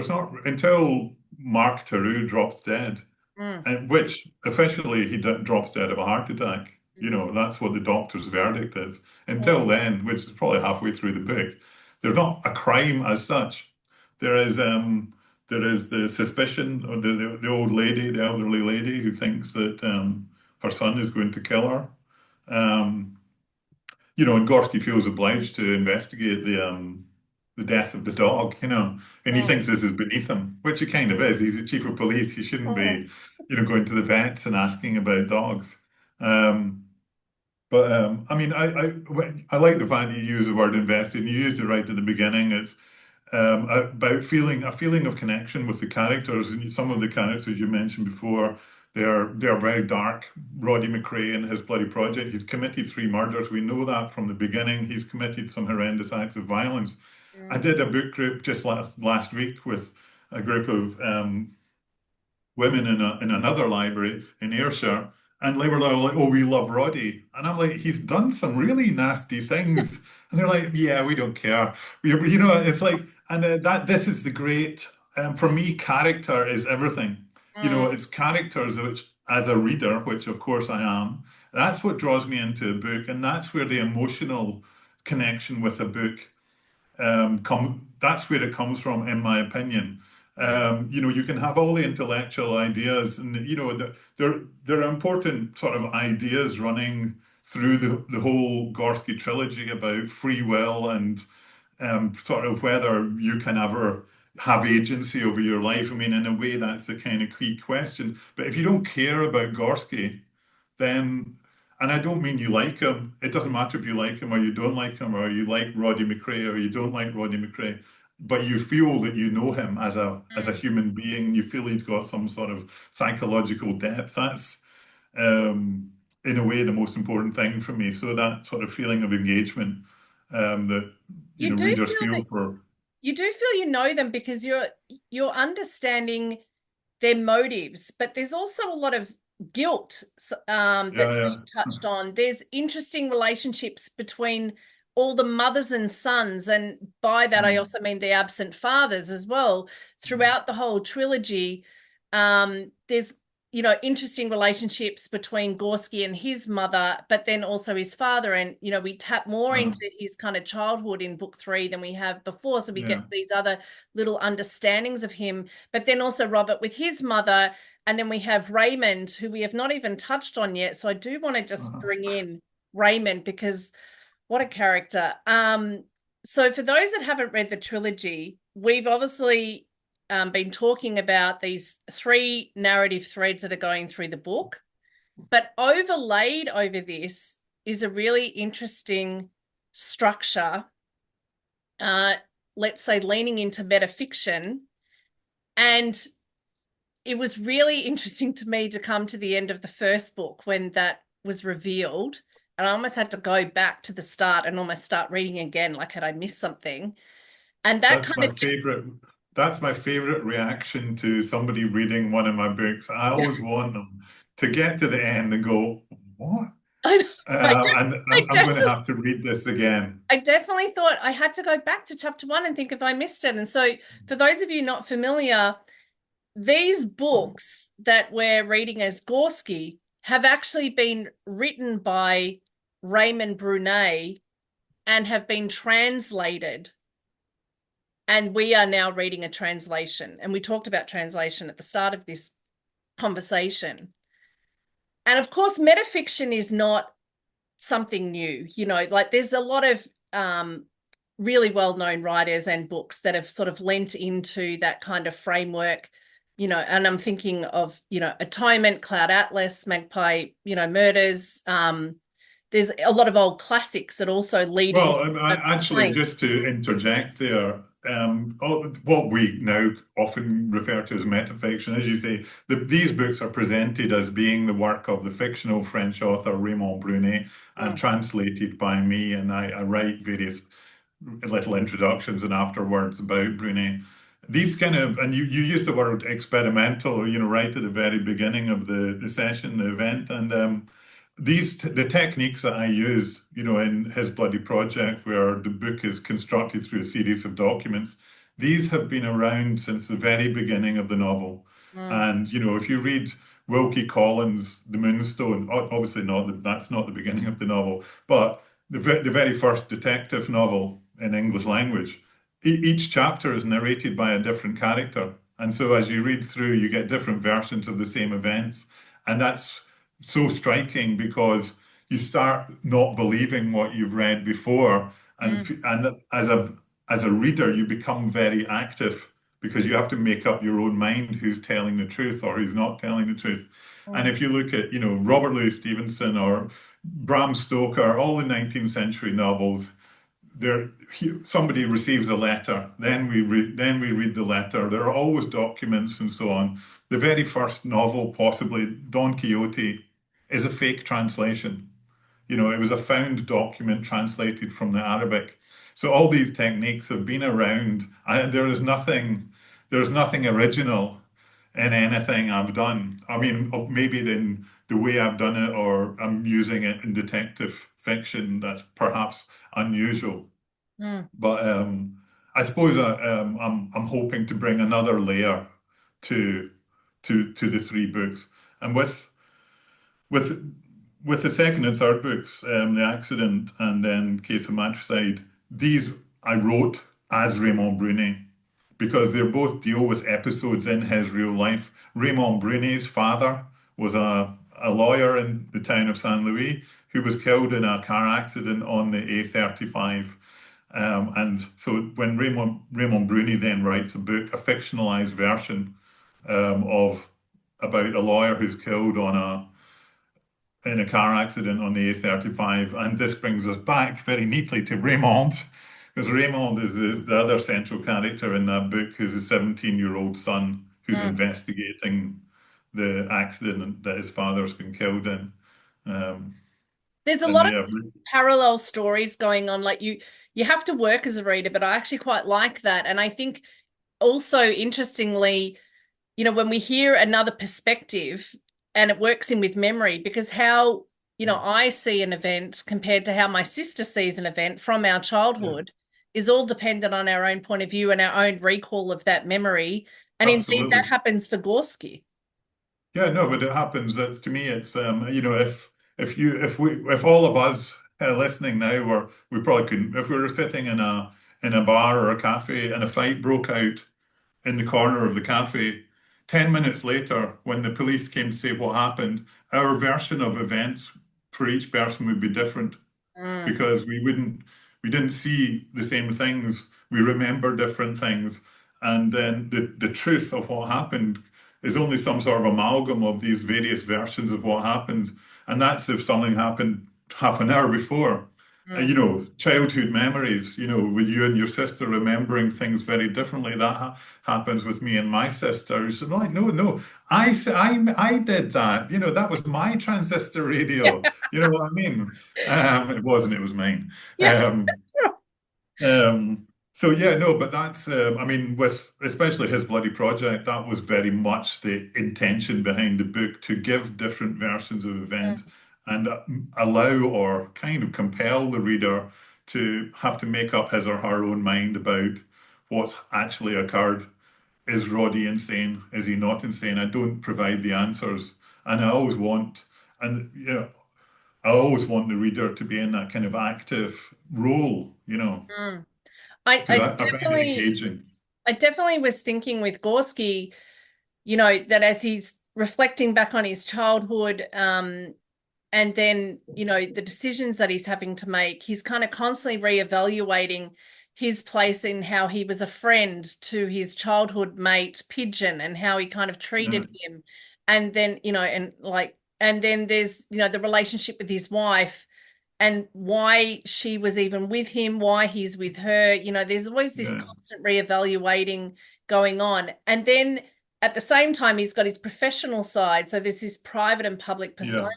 not until Mark Theroux drops dead. mm, And which officially drops dead of a heart attack. That's what the doctor's verdict is. mm, Until then, which is probably halfway through the book, there's not a crime as such. There is the suspicion of the old lady, the elderly lady who thinks that her son is going to kill her. Um, and Gorski feels obliged to investigate the death of the dog, and he mm, thinks this is beneath him, which it kind of is. He's the chief of police. He shouldn't mm, be, going to the vets and asking about dogs. Um, but I mean, I like the fact that you use the word invested, and you used it right at the beginning. It's about feeling a feeling of connection with the characters, and some of the characters you mentioned before. They are very dark. Roddy McRae and his bloody project. He's committed 3 murders. We know that from the beginning. He's committed some horrendous acts of violence. I mm, did a book group just last week with a group of women in another library in Ayrshire, and they were like, "Oh, we love Roddy," and I'm like, "He's done some really nasty things," and they're like, "Yeah, we don't care." It's like, and that this is the great. For me, character is everything. mm, It's characters which, as a reader, which of course I am, that's what draws me into a book, and that's where the emotional connection with a book that's where it comes from, in my opinion. mm, You can have all the intellectual ideas, and there are important sort of ideas running through the whole Gorski trilogy about free will and sort of whether you can ever have agency over your life. I mean, in a way, that's the kind of key question. But if you don't care about Gorski, then, and I don't mean you like him. It doesn't matter if you like him or you don't like him, or you like Roddy McRae or you don't like Roddy McRae, but you feel that you know him as a mm. human being, and you feel he's got some sort of psychological depth. That's um, in a way the most important thing for me. So that sort of feeling of engagement that You do readers feel feel that for. you do feel you know them because you're understanding their motives, but there's also a lot of guilt Yeah, that's yeah. being touched on. There's interesting relationships between all the mothers and sons, and by that I Mm, also mean the absent fathers as well. mm, Throughout the whole trilogy, there's interesting relationships between Gorski and his mother, but then also his father. And we tap more uh, into his kind of childhood in book 3 than we have before, so we get yeah. these other little understandings of him. But then also Robert with his mother, and then we have Raymond, who we have not even touched on yet. So I do want to just Uh, bring in Raymond because what a character. So for those that haven't read the trilogy, we've obviously been talking about these 3 narrative threads that are going through the book, but overlaid over this is a really interesting structure, uh, let's say leaning into metafiction. And it was really interesting to me to come to the end of the first book when that was revealed. And I almost had to go back to the start and almost start reading again, like had I missed something. And that That's kind my of, favorite. That's my favorite reaction to somebody reading one of my books. I always want them to get to the end and go, "What?" I, I, And I I'm going to definitely, have to read this again. I definitely thought I had to go back to chapter 1 and think if I missed it. And so, for those of you not familiar, these books that we're reading as Gorski have actually been written by Raymond Brunet and have been translated. And we are now reading a translation. And we talked about translation at the start of this conversation. And of course, metafiction is not something new. Like there's a lot of really well-known writers and books that have sort of lent into that kind of framework, and I'm thinking of, Atonement, Cloud Atlas, Magpie, Murders. There's a lot of old classics that also lead into Well, actually, time. just to interject there, what we now often refer to as metafiction, as you say, these books are presented as being the work of the fictional French author Raymond Brunet and Mm, translated by me, and I write various little introductions and afterwards about Brunet. These kind of, and you use the word experimental, right at the very beginning of the session, the event, and the techniques that I use, in his bloody project, where the book is constructed through a series of documents, these have been around since the very beginning of the novel. mm, And if you read Wilkie Collins' The Moonstone, obviously that's not the beginning of the novel, but the very first detective novel in English language, each chapter is narrated by a different character. And so as you read through, you get different versions of the same events. And that's so striking because you start not believing what you've read before, and mm, and as a reader, you become very active because you have to make up your own mind who's telling the truth or who's not telling the truth. And mm, if you look at, Robert Louis Stevenson or Bram Stoker, all the 19th century novels, somebody receives a letter, then we read the letter. There are always documents and so on. The very first novel, possibly Don Quixote, is a fake translation. It was a found document translated from the Arabic. So all these techniques have been around. There's nothing original in anything I've done. I mean, maybe then the way I've done it, or I'm using it in detective fiction, that's perhaps unusual. mm. But I suppose I'm hoping to bring another layer to to the three books, and with with the second and third books, The Accident and then Case of Matricide, these I wrote as Raymond Brunet because they both deal with episodes in his real life. Raymond Brunet's father was a lawyer in the town of Saint Louis who was killed in a car accident on the A35. And so when Raymond Brunet then writes a book, a fictionalized version of about a lawyer who's killed in a car accident on the A35. And this brings us back very neatly to Raymond, because Raymond is the other central character in that book, who's a 17-year-old son who's Mm. investigating the accident that his father's been killed in. Um, There's a and lot of yeah, parallel stories going on. Like you have to work as a reader, but I actually quite like that. And I think also interestingly, when we hear another perspective and it works in with memory, because how, I see an event compared to how my sister sees an event from our yeah, childhood is all dependent on our own point of view and our own recall of that memory. And indeed, that absolutely. happens for Gorski. Yeah, no, but it happens. That's to me, it's if all of us listening now were we probably couldn't if we were sitting in a bar or a cafe and a fight broke out in the corner of the cafe, 10 minutes later, when the police came to say what happened, our version of events for each person would be different Mm, because we didn't see the same things. We remember different things. And then the truth of what happened is only some sort of amalgam of these various versions of what happened. And that's if something happened half an hour before. mm. Childhood memories, with you and your sister remembering things very differently. That happens with me and my sister. So like, no, no, I did that. That was my transistor Yeah. radio. You know what I mean? It wasn't, it was mine. Yeah. Um, so yeah, no, but that's, I mean, with especially his bloody project, that was very much the intention behind the book to give different versions of events and allow or kind of compel the reader to have to make up his or her own mind about what's actually occurred. is Roddy insane? Is he not insane? I don't provide the answers. And I always want, and I always want the reader to be in that kind of active role, Mm. because I find it engaging. I definitely was thinking with Gorski, that as he's reflecting back on his childhood, and then, the decisions that he's having to make, he's kind of constantly reevaluating his place in how he was a friend to his childhood mate, Pigeon, and how he kind of Yeah, treated him. And then, and then there's, the relationship with his wife and why she was even with him, why he's with her. There's always this yeah, constant reevaluating going on. And then at the same time, he's got his professional side. So there's this private and public yeah, persona.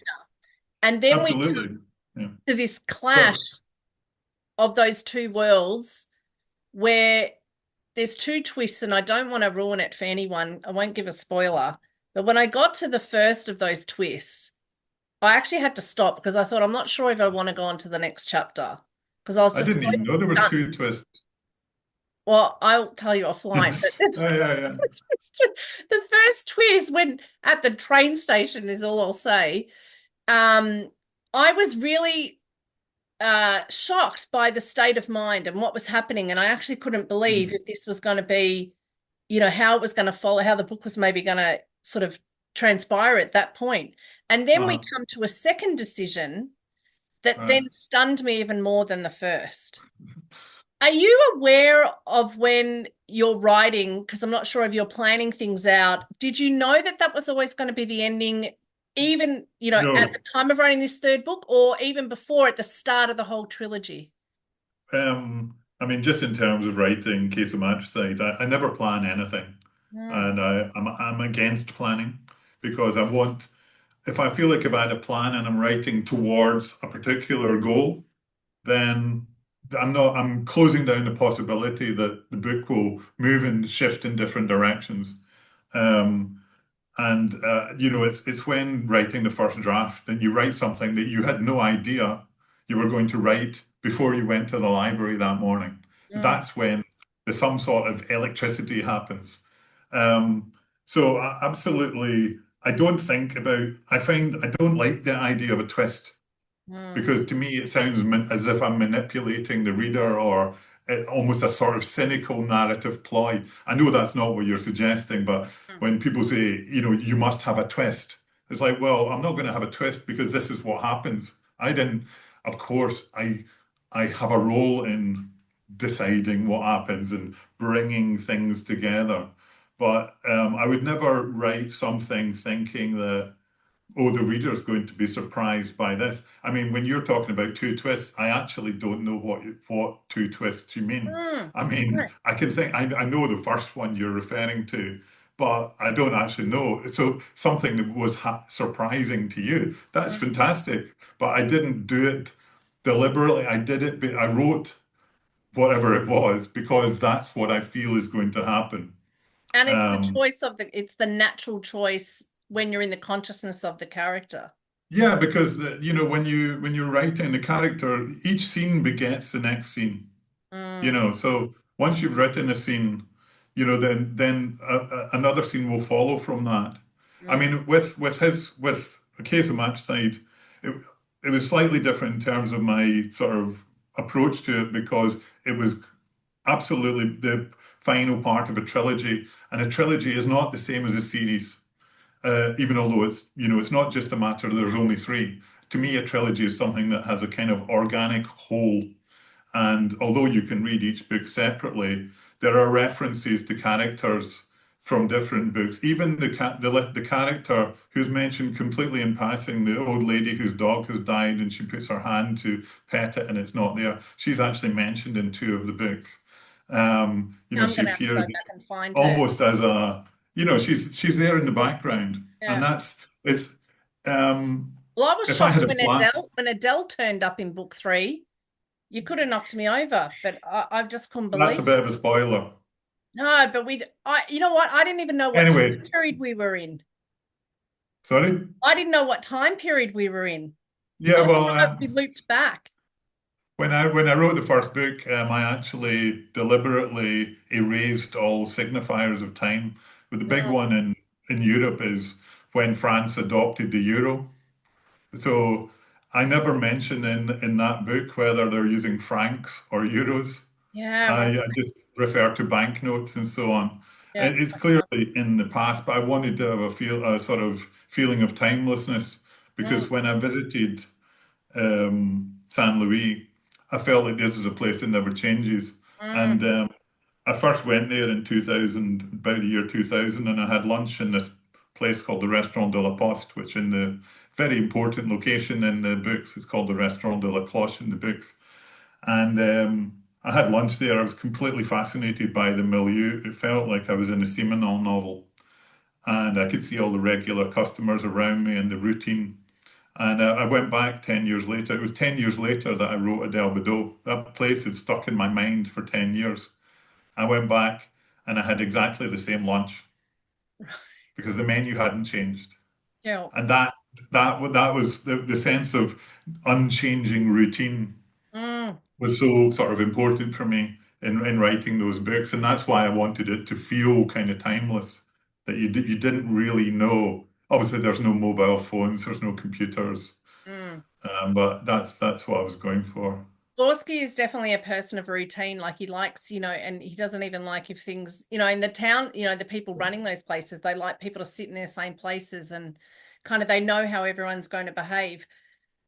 And then we come absolutely. Yeah. to this clash But of those two worlds where there's two twists, and I don't want to ruin it for anyone. I won't give a spoiler. But when I got to the first of those twists, I actually had to stop because I thought, I'm not sure if I want to go on to the next chapter because I was I just didn't so even know there was stunned. two twists. Well, I'll tell you offline. But Yeah, yeah, yeah. the first twist when at the train station is all I'll say. Um, I was really shocked by the state of mind and what was happening. And I actually couldn't believe Mm. if this was going to be, how it was going to follow, how the book was maybe going to sort of transpire at that point. And then we Uh-huh. come to a second decision that Right. then stunned me even more than the first. Are you aware of when you're writing? Because I'm not sure if you're planning things out. Did you know that that was always going to be the ending, even, at No, the time of writing this third book, or even before at the start of the whole trilogy? I mean, just in terms of writing Case of Matricide, I never plan anything, Mm, and I'm against planning because I want if I feel like if I had a plan and I'm writing towards a particular goal, then I'm closing down the possibility that the book will move and shift in different directions. Um, and it's when writing the first draft that you write something that you had no idea you were going to write before you went to the library that morning. mm, That's when some sort of electricity happens. Um, so absolutely, I don't think about. I find I don't like the idea of a twist mm, because to me it sounds as if I'm manipulating the reader or almost a sort of cynical narrative ploy. I know that's not what you're suggesting, but mm, when people say, you must have a twist, it's like, well, I'm not going to have a twist because this is what happens. I didn't, of course, I have a role in deciding what happens and bringing things together. But I would never write something thinking that oh, the reader's going to be surprised by this. I mean, when you're talking about two twists, I actually don't know what two twists you mean. mm. I mean, Right. I can think I know the first one you're referring to, but I don't actually know. So something that was surprising to you, that's Mm. fantastic. But I didn't do it deliberately. I did it, but I wrote whatever it was because that's what I feel is going to happen. And Um, it's the natural choice when you're in the consciousness of the character. Yeah, because when you're writing the character, each scene begets the next scene. Mm, So once you've written a scene, then another scene will follow from that. I mm, mean, with A Case of Matchside, it it was slightly different in terms of my sort of approach to it because it was absolutely the final part of a trilogy, and a trilogy is not the same as a series even although it's not just a matter there's only three. To me, a trilogy is something that has a kind of organic whole. And although you can read each book separately, there are references to characters from different books. Even the character who's mentioned completely in passing, the old lady whose dog has died and she puts her hand to pet it and it's not there. She's actually mentioned in two of the books. I'm She gonna have to go appears back and find her. almost as she's there in the background, and Yeah. it's um Well, I was if I shocked had a plan, when Adele turned up in book three. You could have knocked me over, but I just couldn't that's believe a it. bit of a spoiler. No, but you know what? I didn't even know what Anyway, time period we were in. sorry. I didn't know what time period we were in. Yeah, I well, didn't know if we looped back. When I wrote the first book, I actually deliberately erased all signifiers of time. But the big Mm, one in Europe is when France adopted the euro. So I never mention in that book whether they're using francs or euros. yeah, right. I just refer to banknotes and so on. Yeah, it's It's quite fun. clearly in the past, but I wanted to have a sort of feeling of timelessness Mm, because when I visited San Luis, I felt like this is a place that never changes. mm, And I first went there in 2000, about the year 2000, and I had lunch in this place called the Restaurant de la Poste, which in the very important location in the books, it's called the Restaurant de la Cloche in the books. And I had lunch there. I was completely fascinated by the milieu. It felt like I was in a Simenal novel, and I could see all the regular customers around me and the routine. And I went back 10 years later. It was 10 years later that I wrote Adele Badeau. That place had stuck in my mind for 10 years. I went back and I had exactly the same lunch because the menu hadn't changed. yeah. And that was the sense of unchanging routine Mm, was so sort of important for me in writing those books. And that's why I wanted it to feel kind of timeless, that you didn't really know. Obviously, there's no mobile phones, there's no computers. mm. But that's what I was going for. Gorski is definitely a person of routine. Like he likes, and he doesn't even like if things, in the town, the people running those places, they like people to sit in their same places and kind of they know how everyone's going to behave.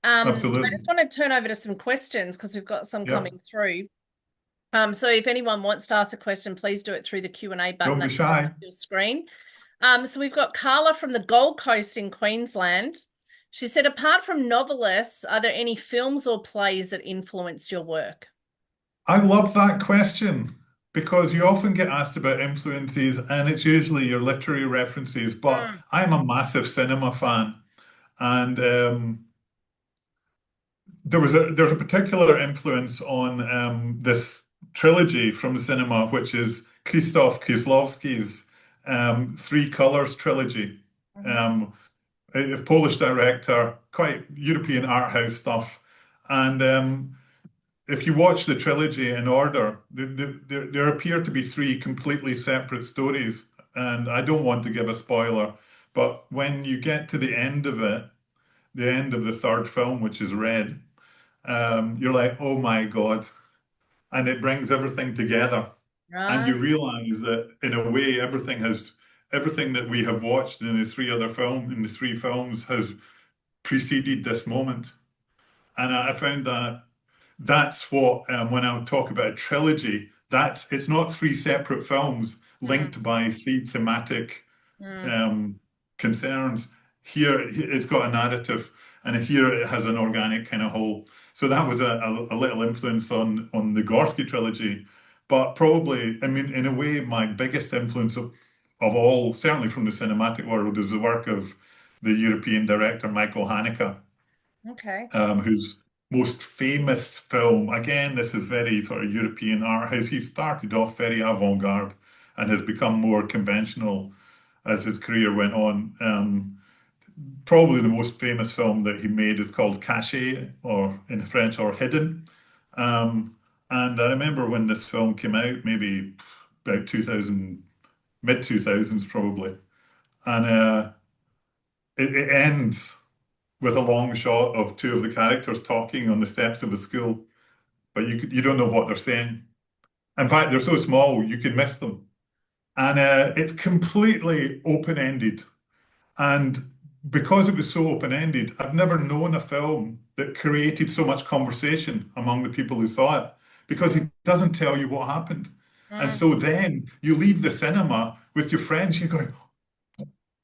I just Absolutely. want to turn over to some questions because we've got some Yep. coming through. So if anyone wants to ask a question, please do it through the Q&A button Don't at be the bottom shy. of your screen. So we've got Carla from the Gold Coast in Queensland. She said, apart from novelists, are there any films or plays that influenced your work? I love that question because you often get asked about influences and it's usually your literary references, but Mm, I'm a massive cinema fan. And there's a particular influence on this trilogy from the cinema, which is Krzysztof Kieslowski's Three Colors trilogy. mhm, Um, a Polish director, quite European art house stuff. And if you watch the trilogy in order, there appear to be three completely separate stories. And I don't want to give a spoiler, but when you get to the end of it, the end of the third film, which is Red, you're like, oh my God. And it brings everything together. And right. you realize that in a way, everything that we have watched in the three films has preceded this moment. And I found that that's what, when I talk about a trilogy, it's not three separate films Mm, linked by thematic mm, um, concerns. Here, it's got a narrative, and here it has an organic kind of whole. So that was a little influence on the Gorsky trilogy. But probably, I mean, in a way, my biggest influence of all, certainly from the cinematic world, is the work of the European director Michael Haneke, okay. whose most famous film, again, this is very sort of European art house. He started off very avant-garde and has become more conventional as his career went on. Probably the most famous film that he made is called Caché, or in French, or Hidden. Um, and I remember when this film came out, maybe about 2000, mid 2000s probably. And it ends with a long shot of two of the characters talking on the steps of a school, but you don't know what they're saying. In fact, they're so small you can miss them. And it's completely open-ended. And because it was so open-ended, I've never known a film that created so much conversation among the people who saw it because Mm, he doesn't tell you what happened. And mm, so then you leave the cinema with your friends, you're going,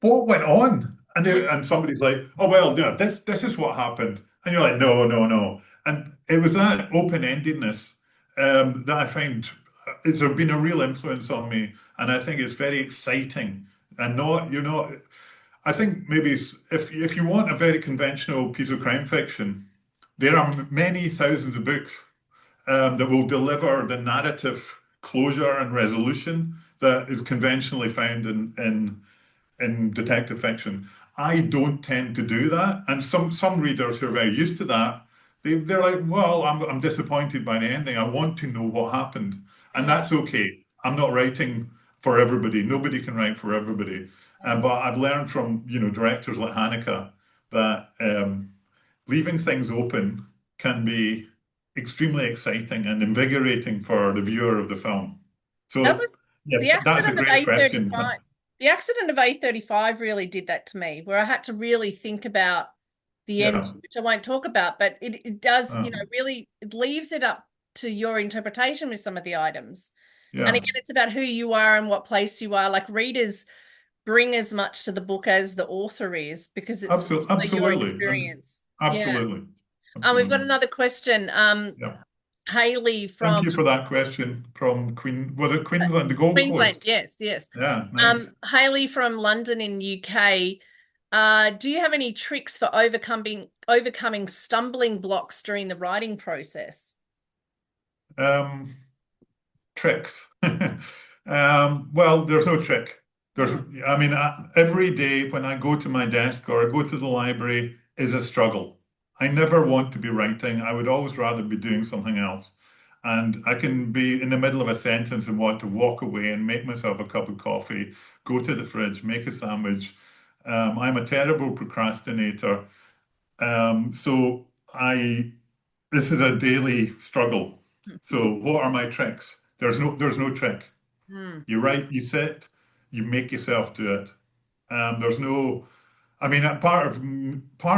what went on? mm, And somebody's like, oh well, yeah, this is what happened. And you're like, no, no, no. And it was that open-endedness that I find it's been a real influence on me. And I think it's very exciting. And not, I think maybe if you want a very conventional piece of crime fiction, there are many thousands of books that will deliver the narrative closure and resolution that is conventionally found in detective fiction. I don't tend to do that, and some readers who are very used to that, they're like, well, I'm disappointed by the ending. I want to know what happened, and Mm, that's okay. I'm not writing for everybody. Nobody can write for everybody. mm. But I've learned from directors like Haneke that leaving things open can be extremely exciting and invigorating for the viewer of the film. That So was yes, the that's a accident of great question. A35. The accident of A35 really did that to me, where I had to really think about the Yeah, ending, which I won't talk about, but it does, uh, really it leaves it up to your interpretation with some of the items. And yeah, again, it's about who you are and what place you are. Like readers bring as much to the book as the author is because it's your absolutely, experience. Yeah. absolutely, We've got absolutely. another question. Yeah. Haley Thank from you for that question from Was it Queensland, the Gold Queensland. Coast? Yes, yes. Yeah, nice. Haley from London in UK. Do you have any tricks for overcoming stumbling blocks during the writing process? Um, Tricks. Well, there's no trick. Mm, I mean, every day when I go to my desk or I go to the library is a struggle. I never want to be writing. I would always rather be doing something else. And I can be in the middle of a sentence and want to walk away and make myself a cup of coffee, go to the fridge, make a sandwich. I'm a terrible procrastinator. So this is a daily struggle. So what are my tricks? There's no trick. mm, You write, you sit, you make yourself do it. There's no, I mean, part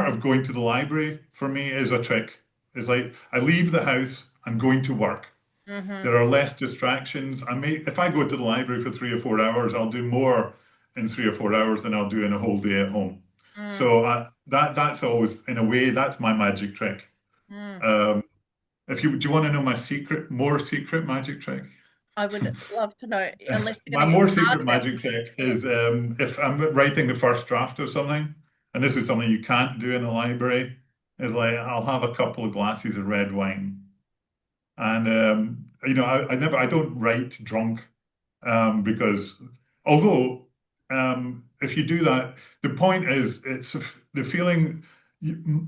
of going to the library for me is a trick. It's like I leave the house, I'm going to work. mm-hmm, There are less distractions. If I go to the library for 3 or 4 hours, I'll do more in 3 or 4 hours than I'll do in a whole day at home. mm, So that's always, in a way, that's my magic trick. mm. Um, if you do you want to know my more secret magic trick? I would love to know, unless you're My going to get more secret carded out magic with me. trick Yeah. is if I'm writing the first draft of something, and this is something you can't do in a library, is like I'll have a couple of glasses of red wine. And I don't write drunk because although if you do that, the point is the feeling. You,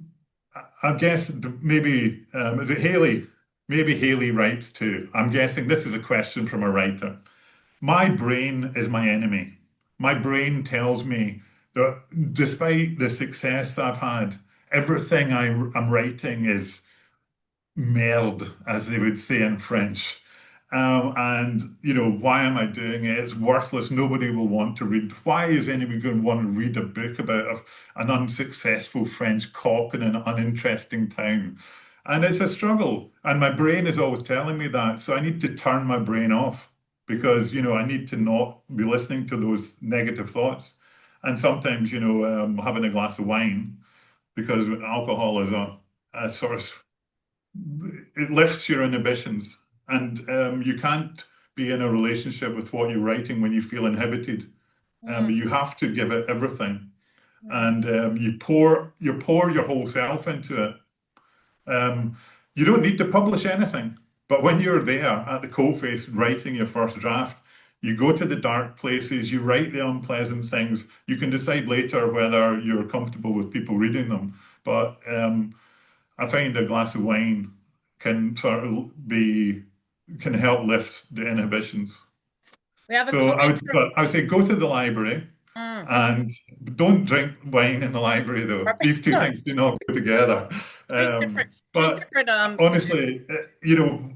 I guess maybe is it Haley? Maybe Haley writes too. I'm guessing this is a question from a writer. My brain is my enemy. My brain tells me that despite the success I've had, everything I'm writing is merde, as they would say in French. And, why am I doing it? It's worthless. Nobody will want to read. Why is anybody going to want to read a book about an unsuccessful French cop in an uninteresting town? And it's a struggle. And my brain is always telling me that. So I need to turn my brain off because, I need to not be listening to those negative thoughts. And sometimes, having a glass of wine, because alcohol is a sort of it lifts your inhibitions, and you can't be in a relationship with what you're writing when you feel inhibited. Mm, You have to give it everything, mm, and you pour your whole self into it. You don't need to publish anything, but when you're there at the coalface writing your first draft, you go to the dark places, you write the unpleasant things. You can decide later whether you're comfortable with people reading them, but I find a glass of wine can help lift the inhibitions. We have a So comment from I would say go to the library mm, and don't drink wine in the library though. probably These two no, things do not go together. two separate two But separate honestly,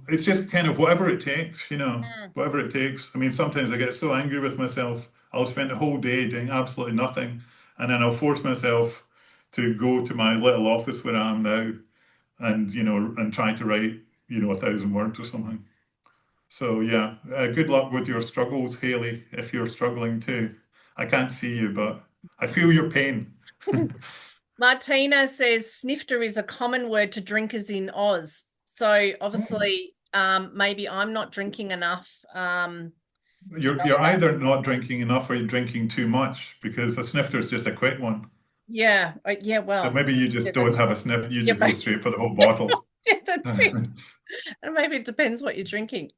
it's just kind of whatever it takes, mm, whatever it takes. I mean, sometimes I get so angry with myself, I'll spend a whole day doing absolutely nothing, and then I'll force myself to go to my little office where I am now and try to write, 1,000 words or something. So yeah, good luck with your struggles, Haley, if you're struggling too. I can't see you, but I feel your pain. Martina says snifter is a common word to drinkers in Oz. So obviously, maybe I'm not drinking enough to You're know that. either not drinking enough or you're drinking too much because a snifter is just a quick one. Yeah, yeah. So Well, maybe you yeah, just don't that's have a sniff, you yeah, just go straight for the whole bottle. yeah, that's it. And maybe it depends what you're drinking.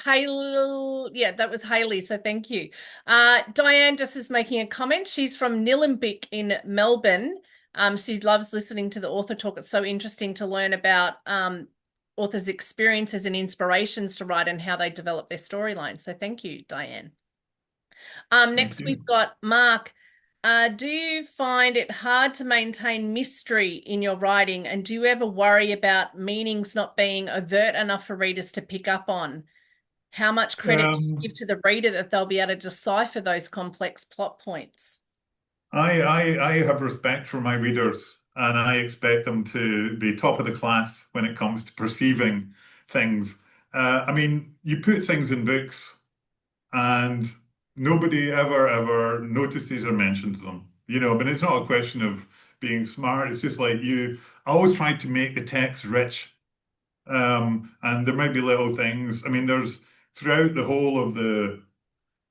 Haley, yeah, that was Haley, so thank you. Diane just is making a comment. She's from Nillumbik in Melbourne. She loves listening to the author talk. It's so interesting to learn about authors' experiences and inspirations to write and how they develop their storylines. So thank you, Diane. Thank Next, you. we've got Mark. Do you find it hard to maintain mystery in your writing? And do you ever worry about meanings not being overt enough for readers to pick up on? How much credit do you give Um, to the reader that they'll be able to decipher those complex plot points? I have respect for my readers, and I expect them to be top of the class when it comes to perceiving things. I mean, you put things in books, and nobody ever notices or mentions them. But it's not a question of being smart. It's just like you I always try to make the text rich. And there might be little things. I mean, there's throughout the whole of the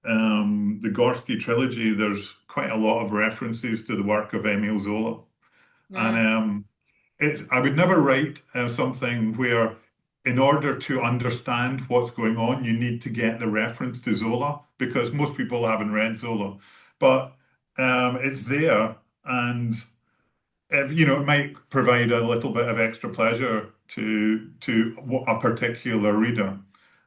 Gorski trilogy, there's quite a lot of references to the work of Emile Zola. And Mm, I would never write something where, in order to understand what's going on, you need to get the reference to Zola because most people haven't read Zola. But it's there, and it might provide a little bit of extra pleasure to a particular reader.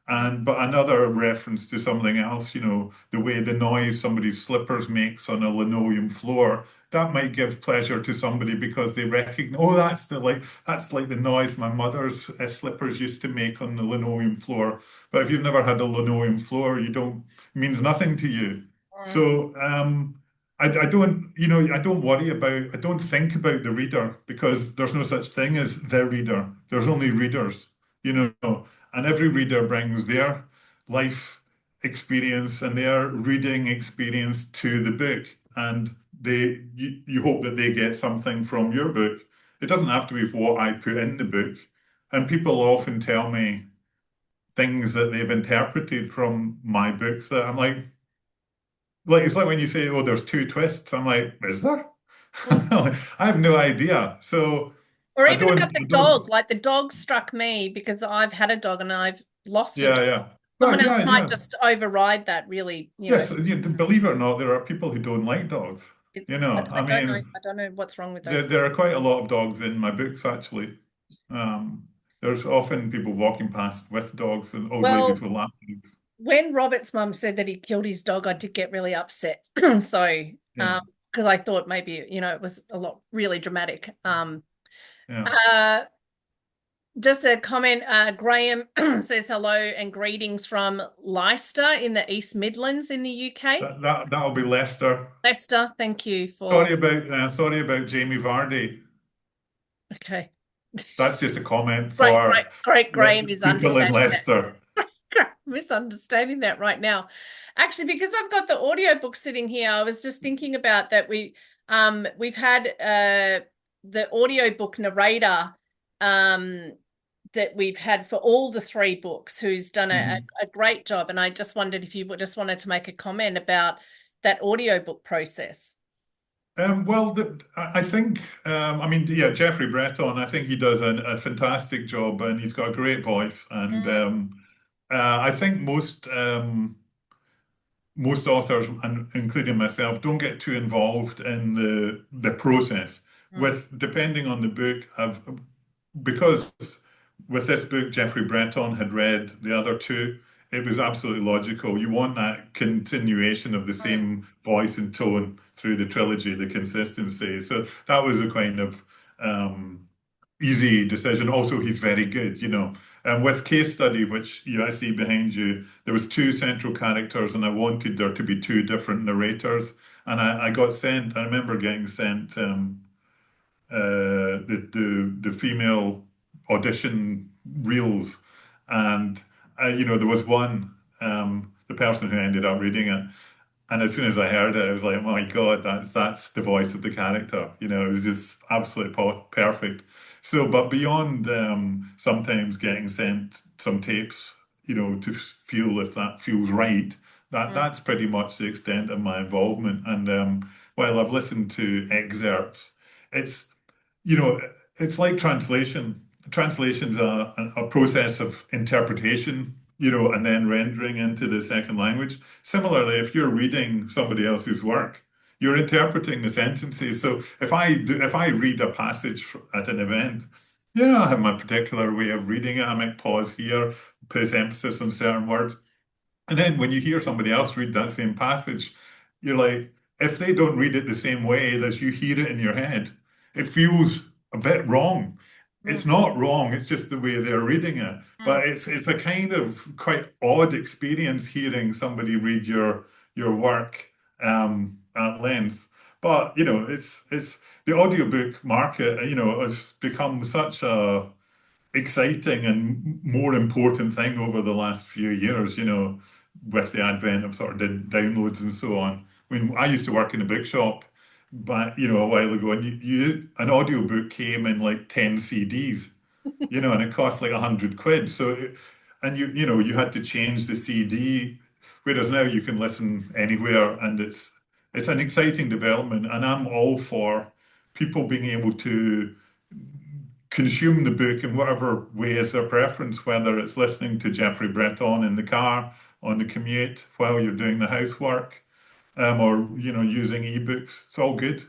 mm, But another reference to something else, the way the noise somebody's slippers makes on a linoleum floor, that might give pleasure to somebody because they recognize, oh, that's like the noise my mother's slippers used to make on the linoleum floor. But if you've never had a linoleum floor, you don't it means nothing to you. mm, So I don't, I don't think about the reader because there's no such thing as the reader. There's only readers, and every reader brings their life experience and their reading experience to the book. And you hope that they get something from your book. It doesn't have to be what I put in the book. And people often tell me things that they've interpreted from my books that I'm like it's like when you say, "Oh, there's two twists." I'm like, "Is there?" mm. I have no idea. So Or I even about don't, the I dog. don't. Like the dog struck me because I've had a dog and I've lost a Yeah, dog. yeah. Someone Well, else yeah, might yeah. just override that, really, Yes, believe it or not, there are people who don't like dogs. I I don't know. mean, I don't know what's wrong with those. there are quite a lot of dogs in my books, actually. There's often people walking past with dogs and old ladies Well, with lap dogs. when Robert's mum said that he killed his dog, I did get really upset. So, Yeah, because I thought maybe, it was a lot really dramatic. yeah. Uh, just a comment, Graham says hello and greetings from Leicester in the East Midlands in the UK. That'll be Leicester. Leicester, thank you for, Sorry about Jamie Vardy. okay. That's just a comment Great, great, for great. the Graham is people in understanding Leicester. that. Misunderstanding that right now. Actually, because I've got the audiobook sitting here, I was just thinking about that we've had the audiobook narrator that we've had for all the three books who's done Mhm. a great job. And I just wondered if you just wanted to make a comment about that audiobook process. Well, I think, I mean, yeah, Jeffrey Breton, I think he does a fantastic job and he's got a great voice. And Mm, I think most authors, and including myself, don't get too involved in the process. mm, Depending on the book, because with this book, Jeffrey Breton had read the other two. It was absolutely logical. You want that continuation of the mm, same voice and tone through the trilogy, the consistency. So that was a kind of um, easy decision. Also, he's very good. And with case study, which I see behind you, there was two central characters, and I wanted there to be two different narrators. And I got sent. I remember getting sent the female audition reels, and there was one, the person who ended up reading it. And as soon as I heard it, I was like, oh my God, that's the voice of the character. It was just absolutely perfect. So, but beyond sometimes getting sent some tapes, to feel if that feels right, mm, that's pretty much the extent of my involvement. And while I've listened to excerpts, it's you know, it's like translation. Translation's a process of interpretation, and then rendering into the second language. Similarly, if you're reading somebody else's work, you're interpreting the sentences. So if I read a passage at an event, I have my particular way of reading it. I might pause here, place emphasis on certain words. And then when you hear somebody else read that same passage, you're like, if they don't read it the same way as you hear it in your head, it feels a bit wrong. Mm, It's not wrong, it's just the way they're reading it. mm. But it's a kind of quite odd experience hearing somebody read your work at length. But it's the audiobook market, has become such a exciting and more important thing over the last few years, with the advent of sort of the downloads and so on. I mean, I used to work in a bookshop, but a while ago, and an audiobook came in like 10 CDs, and it cost like 100 quid. And you had to change the CD, whereas now you can listen anywhere, and it's an exciting development, and I'm all for people being able to consume the book in whatever way is their preference, whether it's listening to Jeffrey Breton in the car, on the commute, while you're doing the housework, or using ebooks. It's all good,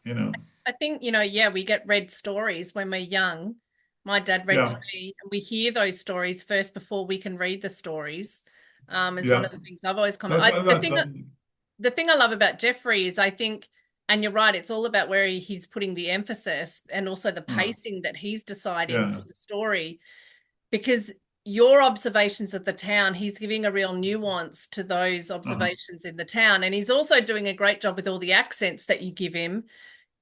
you know. I think, yeah, we get read stories when we're young. My dad read to Yeah, me, and we hear those stories first before we can read the stories. Is one yeah. of the things I've always commented. That's The that's thing, the thing I love about Jeffrey is I think, and you're right, it's all about where he's putting the emphasis and also the uh, pacing that he's deciding for yeah, the story. Because your observations of the town, he's giving a real nuance to those uh, observations in the town. And he's also doing a great job with all the accents that you give him,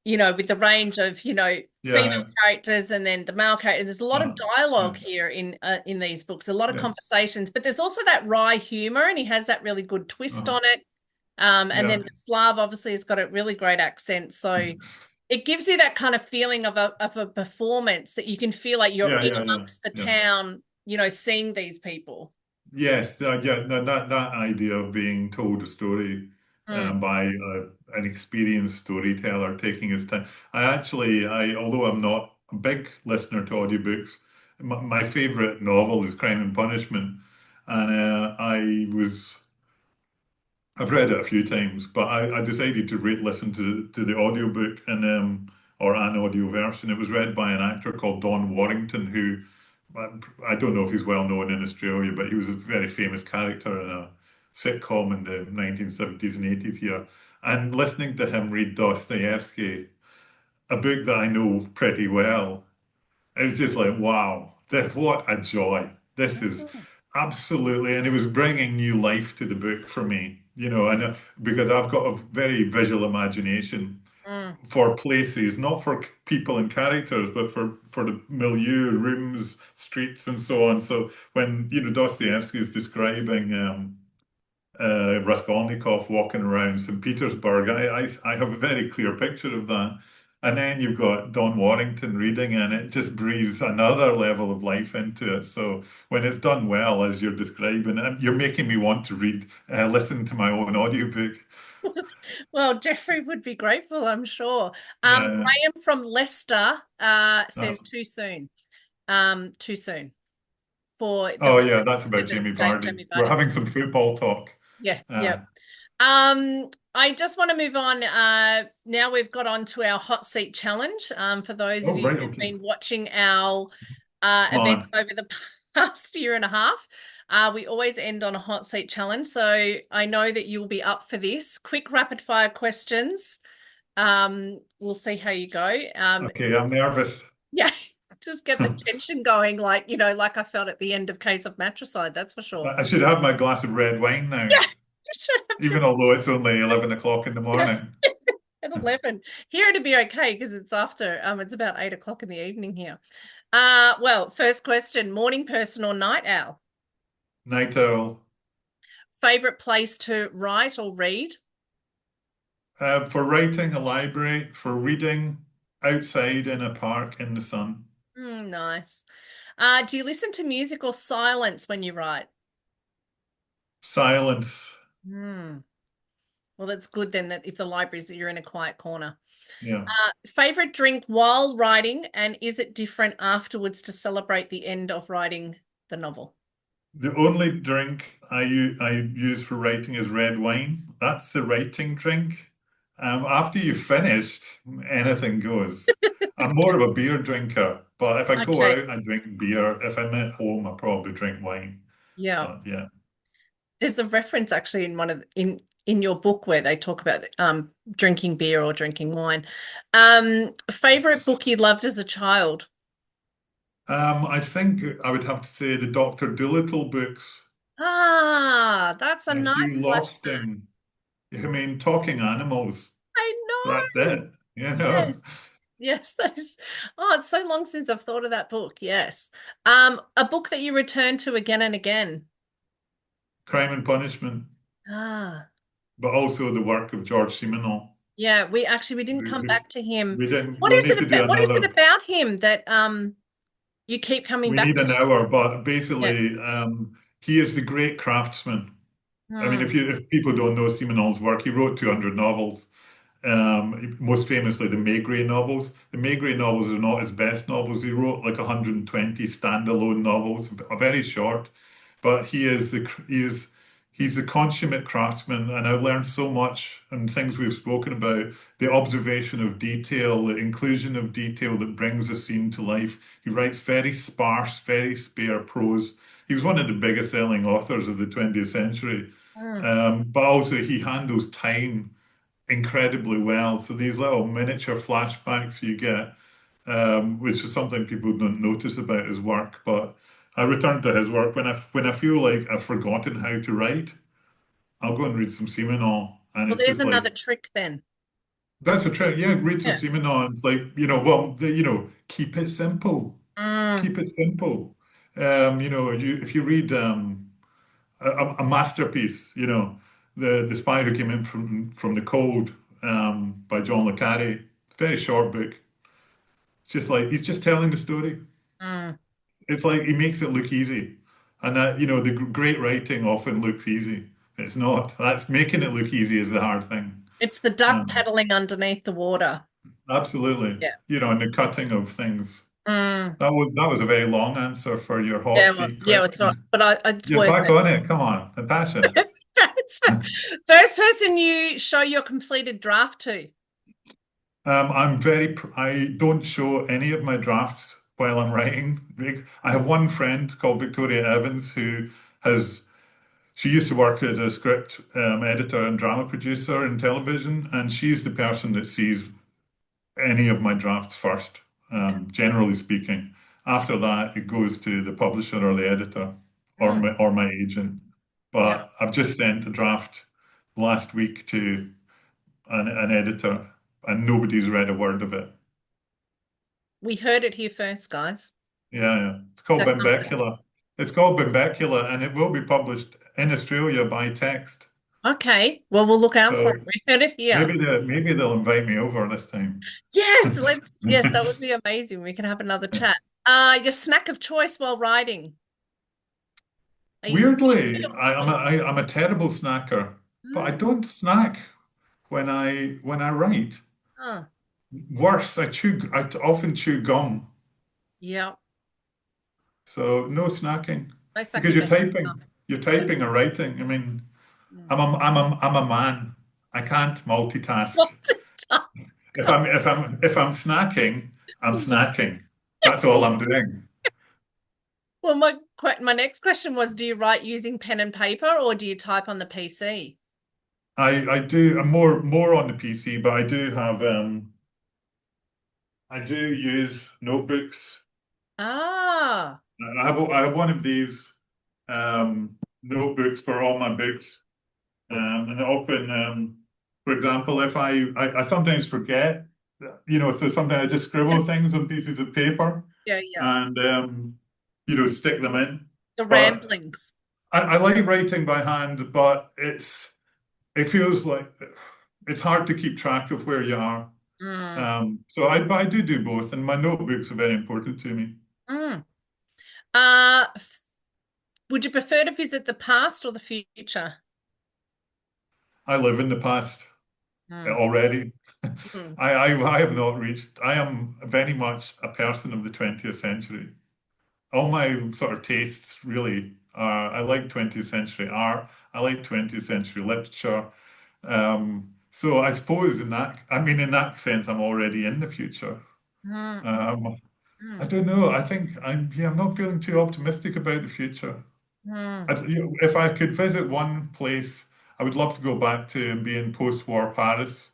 with the range of, female yeah, characters and then the male character. There's a lot of yeah, dialogue here in these books, a lot of yeah, conversations, but there's also that wry humor, and he has that really good twist uh, on it. And then yeah, the Slav obviously has got a really great accent, so it gives you that kind of feeling of a performance that you can feel like you're yeah, in yeah, yeah, amongst the yeah. town, seeing these people. Yes, yeah, that idea of being told a story Mm, by an experienced storyteller taking his time. Although I'm not a big listener to audiobooks, my favorite novel is Crime and Punishment, and I've read it a few times, but I decided to listen to the audiobook or an audio version. It was read by an actor called Don Warrington, who I don't know if he's well known in Australia, but he was a very famous character in a sitcom in the 1970s and 80s here. And listening to him read Dostoevsky, a book that I know pretty well, it was just like, wow, what a joy. This is absolutely, and it was bringing new life to the book for me, because I've got a very visual imagination mm. for places, not for people and characters, but for the milieu, rooms, streets, and so on. So when, Dostoevsky is describing Raskolnikov walking around St. Petersburg. I have a very clear picture of that. And then you've got Don Warrington reading, and it just breathes another level of life into it. So when it's done well, as you're describing, and you're making me want to listen to my own audiobook. Well, Jeffrey would be grateful, I'm sure. Yeah. Graham from Leicester Uh, says too soon. Too soon for oh, the yeah, that's about Jamie Vardy. Jamie We're Vardy. having some football talk. Yeah, Uh, yeah. I just want to move on. Now we've got on to our hot seat challenge. For those of oh, you right, who've okay. been watching our Come events on. over the past year and a half, we always end on a hot seat challenge. So I know that you'll be up for this. Quick rapid fire questions. We'll see how you go. Okay, I'm nervous. Yeah, just get the tension going, like I felt at the end of Case of Matricide, that's for sure. I should have my glass of red wine now, Yeah, you should have even although it's only 11 o'clock in the your morning. at 11. Here it'd be okay because it's about 8 o'clock in the evening here. Well, first question, morning person or night owl? Night owl. Favorite place to write or read? For writing, a library. For reading, outside in a park in the sun. Nice. Do you listen to music or silence when you write? Silence. Hmm. Well, that's good then that if the library's that you're in a quiet corner. Yeah. Favorite drink while writing, and is it different afterwards to celebrate the end of writing the novel? The only drink I use for writing is red wine. That's the writing drink. After you've finished, anything goes. I'm more of a beer drinker, but if I go Okay. out, I drink beer. If I'm at home, I probably drink wine. Yeah. But yeah. There's a reference actually in one of in your book where they talk about drinking beer or drinking wine. Favorite book you loved as a child? I think I would have to say the Dr. Dolittle books. Ah, that's a Hugh nice one. Lofting. I mean, talking animals. I That's know. it. You know, Yes. Yes, those. Oh, it's so long since I've thought of that book. Yes. A book that you return to again and again. Crime and Punishment, Ah, but also the work of George Simenon. yeah, we didn't come We, back to him. we didn't. What We'll is need it to do about? What is it another. about him that you keep coming We back need to? an hour, but Yeah. basically, he is the great craftsman. I mean, Hmm. if people don't know Simenon's work, he wrote 200 novels. Most famously, the Maigret novels. The Maigret novels are not his best novels. He wrote like 120 standalone novels, very short. But he's the consummate craftsman, and I learned so much and things we've spoken about. The observation of detail, the inclusion of detail that brings a scene to life. He writes very sparse, very spare prose. He was one of the biggest selling authors of the 20th century. Hmm. But also he handles time incredibly well. So these little miniature flashbacks you get, which is something people don't notice about his work. But I return to his work when I feel like I've forgotten how to write. I'll go and read some Simenon, and Well, it's there's just like another trick then. that's a trick. Yeah, read some Yeah. Simenon. It's like keep it simple. Mm, Keep it simple. If you read a masterpiece, the Spy Who Came In from the Cold by John le Carre. Very short book. It's just like he's just telling the story. mm. It's like he makes it look easy, and that the great writing often looks easy. It's not. That's making it look easy is the hard thing. It's the duck Um, paddling underneath the water. Absolutely. Yeah. And the cutting of things. Mm. That was a very long answer for your hot Yeah, seat yeah, it's not, questions. but it's You're worth back it. on it. Come on, Natasha. First person you show your completed draft to. I don't show any of my drafts while I'm writing. I have one friend called Victoria Evans she used to work as a script editor and drama producer in television, and she's the person that sees any of my drafts first, Okay. generally speaking. After that, it goes to the publisher or the editor or Mm, my agent. yeah. But I've just sent a draft last week to an editor, and nobody's read a word of it. We heard it here first, guys. Yeah, yeah. It's called Don't come to us. Bimbecula. It's called Bimbecula, and it will be published in Australia by text. Okay. Well, we'll look out for it. So We heard it here. maybe they'll invite me over this time. Yes, yes, that would be amazing. We can have another chat. Your snack of choice while writing. Are you savory Weirdly, or I'm a spicy? terrible snacker, but I Mm. don't snack when I write. Oh, Worse, I often chew gum. yeah. So no snacking No because snacking for health. you're typing or writing. I mean, Mm. I'm a man. I can't multitask. Multitask. If I'm snacking, I'm snacking. That's all I'm doing. Well, my next question was, do you write using pen and paper or do you type on the PC? I'm more on the PC, but I do use notebooks. Ah, I have one of these notebooks for all my books, and often, for example, if I sometimes forget, so sometimes I just yeah, scribble things on pieces of paper yeah, yeah. and stick them in. The But ramblings. I like writing by hand, but it feels like it's hard to keep track of where you are. Mm, But I do both, and my notebooks are very important to me. mm. Uh, f- would you prefer to visit the past or the future? I live in the past Mm, already. mm. I have not reached. I am very much a person of the 20th century. All my sort of tastes really are. I like 20th century art. I like 20th century literature. So I suppose in that sense, I'm already in the future. Mm, Um, I mm, don't know. I think I'm not feeling too optimistic about the future. mm, If I could visit one place, I would love to go back to and be in post-war Paris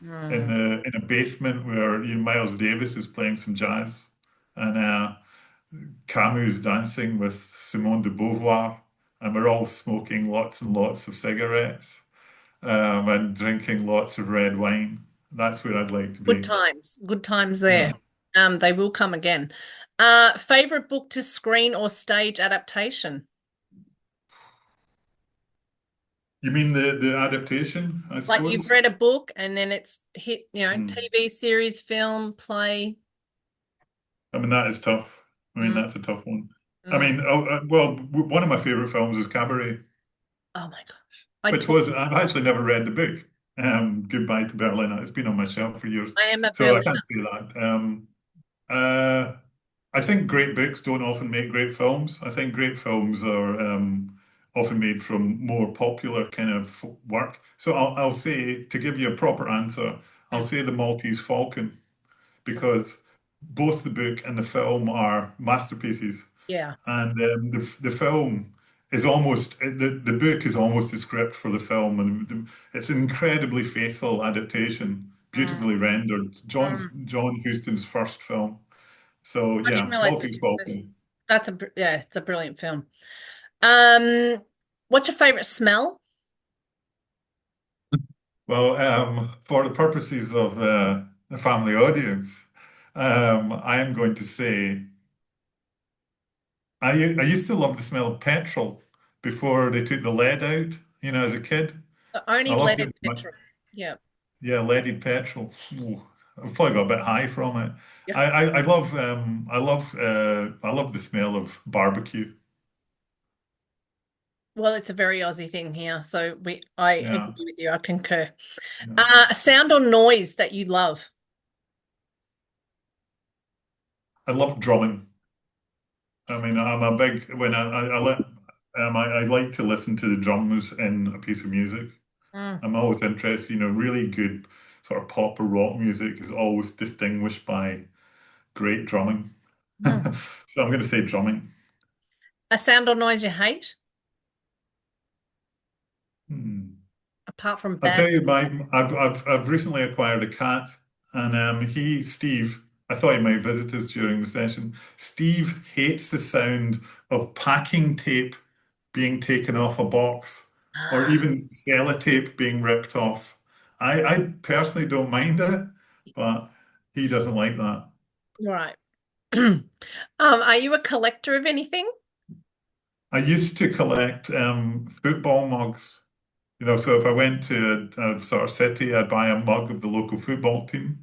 mm. in a basement where Miles Davis is playing some jazz and Camus dancing with Simone de Beauvoir, and we're all smoking lots and lots of cigarettes and drinking lots of red wine. That's where I'd like to Good be. times. Good times there. Yeah. They will come again. Favorite book to screen or stage adaptation? You mean the adaptation, I Like you've suppose? read a book and then it's hit, Hmm. TV series, film, play. I mean, that is tough. I mean, Mm, that's a tough one. I mm. mean, one of my favorite films is Cabaret, Oh my gosh. I which talk, was, I've actually never read the book. Goodbye to Berlin. It's been on my shelf for years. I am a So I Berliner. can't say that. Uh, I think great books don't often make great films. I think great films are often made from more popular kind of work. So I'll say, to give you a proper answer, I'll Mm, say The Maltese Falcon because both the book and the film are masterpieces. yeah. And the film is almost the book is almost a script for the film, and it's an incredibly faithful adaptation, Mm, beautifully rendered. mm. John Huston's first film. So I didn't yeah, realize Maltese this. Falcon. Yeah, it's a brilliant film. Um, what's your favorite smell? Well, for the purposes of the family audience, I am going to say I used to love the smell of petrol before they took the lead out. As a kid, Only I loved leaded it. petrol. Yeah. Yeah, leaded petrol. Ooh, I've probably got a bit high from it. Yeah. I love the smell of barbecue. Well, it's a very Aussie thing here, so I Yeah, agree with you. I concur. yeah. A sound or noise that you love. I love drumming. I mean, I'm a big when I like to listen to the drums in a piece of music. Mm, I'm always interested. Really good sort of pop or rock music is always distinguished by great drumming. mm. So I'm going to say drumming. A sound or noise you hate, Hmm. apart from I'll bad. tell you, I've recently acquired a cat, and Steve, I thought he might visit us during the session. Steve hates the sound of packing tape being taken off a box, or Ah, even sellotape being ripped off. I personally don't mind it, but he doesn't like that. right. Are you a collector of anything? I used to collect football mugs. So if I went to a sort of city, I'd buy a mug of the local football team.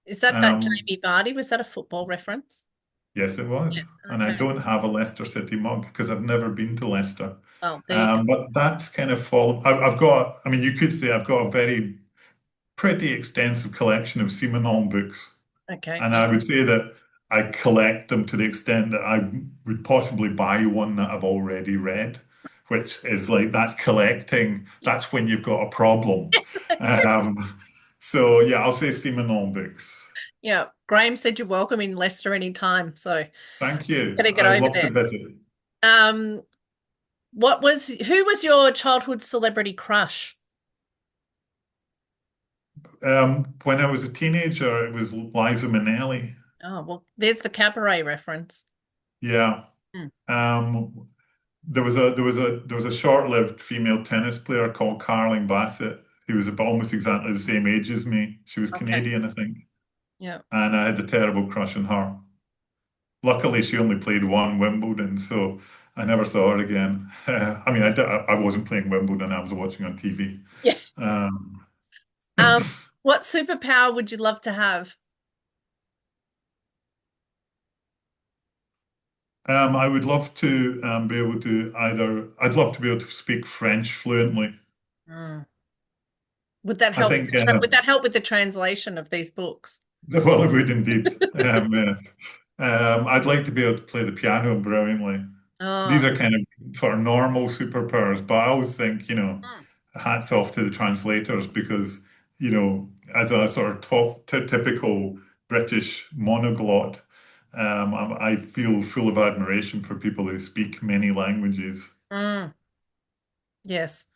Is that Um, Jamie Vardy? Was that a football reference? Yes, it Yeah. was. And I Okay. don't have a Leicester City mug because I've never been to Leicester. Oh, there you go. But that's kind of fallen. I've got, I mean, you could say I've got a pretty extensive collection of Simenon books. Okay. And Yeah. I would say that I collect them to the extent that I would possibly buy one that I've already read, which is like, that's collecting. That's when you've got a problem. Um, so yeah, I'll say Simenon books. Yeah. Graeme said you're welcome in Leicester anytime, so Thank you. gotta get I'd over love to there. visit. Um, who was your childhood celebrity crush? When I was a teenager, it was Liza Minnelli. Oh, well, there's the cabaret reference. Yeah. Hmm. Um, there was a short-lived female tennis player called Carling Bassett who was about almost exactly the same age as me. She was Okay. Canadian, I think, Yeah. and I had a terrible crush on her. Luckily, she only played one Wimbledon, so I never saw her again. I mean, I wasn't playing Wimbledon; I was watching on TV. Yeah. Um, What superpower would you love to have? I would love to be able to I'd love to be able to speak French fluently. Hmm. Would that I help think, would that help with the translation of these books? well, it would indeed. Yes. I'd like to be able to play the piano brilliantly. These Oh. are kind of sort of normal superpowers, but I always think, Hmm. hats off to the translators because as a sort of typical British monoglot, I feel full of admiration for people who speak many languages. Mm, yes.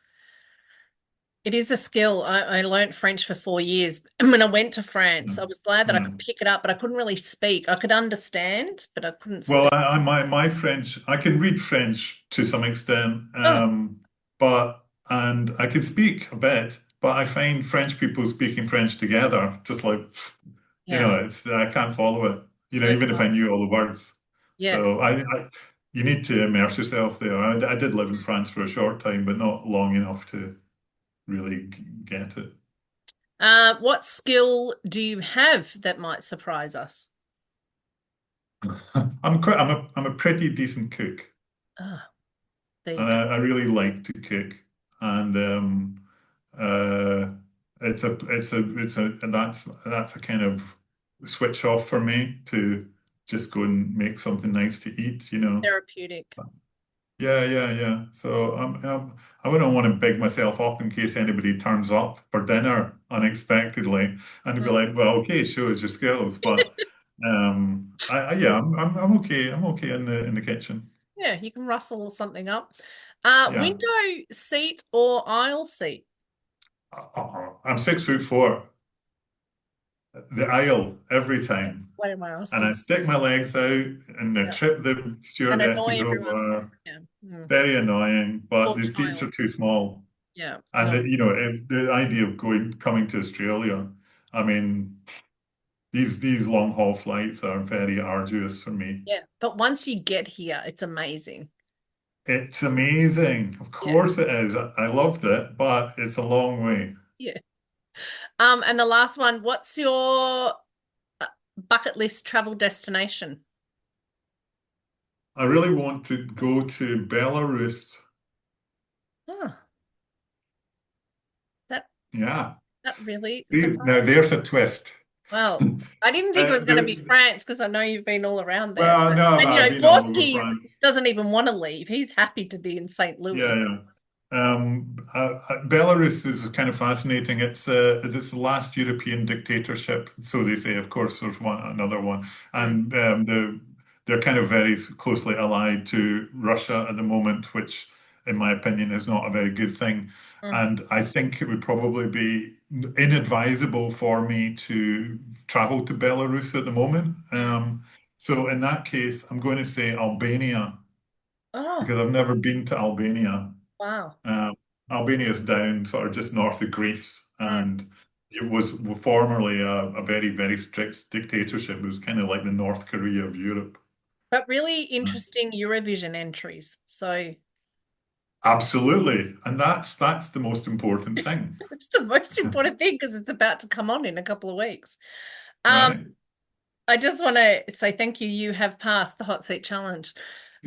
It is a skill. I learnt French for 4 years. And when I went to France, I was glad that I could Mm. pick it up, but I couldn't really speak. I could understand, but I couldn't Well, speak. my French, I can read French to some extent, Oh, and I can speak a bit, but I find French people speaking French together, just like, yeah. it's I can't follow it, So even if I knew all the words. yeah. So you need to immerse yourself there. I did live in France for a short time, but not long enough to really get it. What skill do you have that might surprise us? I'm a pretty decent cook. Ah, there you And go. I really like to cook, and uh, and that's a kind of switch off for me to just go and make something nice to eat, you know. Therapeutic. Yeah, yeah, yeah. So I wouldn't want to big myself up in case anybody turns up for dinner unexpectedly and be Mm. like, well, okay, show us your skills. But yeah, I'm okay. I'm okay in the kitchen. Yeah, you can rustle something up. Yeah. Window seat or aisle seat? I'm 6'4". The aisle every time. What am I And I asking? stick my legs out and I Yeah. trip the And annoy stewardesses everyone. over. Yeah. Mm. Very annoying, but Poor the seats child. are too small. Yeah. And No. the idea of coming to Australia, I mean, these long haul flights are very arduous for me. Yeah. But once you get here, it's amazing. It's amazing. Of Yeah. course it is. I loved it, but it's a long way. Yeah. And the last one, what's your bucket list travel destination? I really want to go to Belarus. Oh, that Yeah. that really See, surprised. now there's a twist. Well, I didn't think it was going to be The France because I know you've been all around there. Well, no, And I've been all over Gorski France. doesn't even want to leave. He's happy to be in St. Yeah, Louis. yeah. Belarus is kind of fascinating. It's the last European dictatorship, so they say. Of course, there's another one, Mm, and they're kind of very closely allied to Russia at the moment, which, in my opinion, is not a very good thing. mm, And I think it would probably be inadvisable for me to travel to Belarus at the moment. mm. So in that case, I'm going to say Albania Oh, because I've never been to Albania. wow. Um, Albania is down sort of just north of Greece, Mm. and it was formerly a very, very strict dictatorship. It was kind of like the North Korea of Europe. But really interesting Eurovision entries. So Absolutely, and that's the most important thing, it's the most important thing because it's about to come on in a couple of weeks. Um, right? I just want to say thank you. You have passed the hot seat challenge.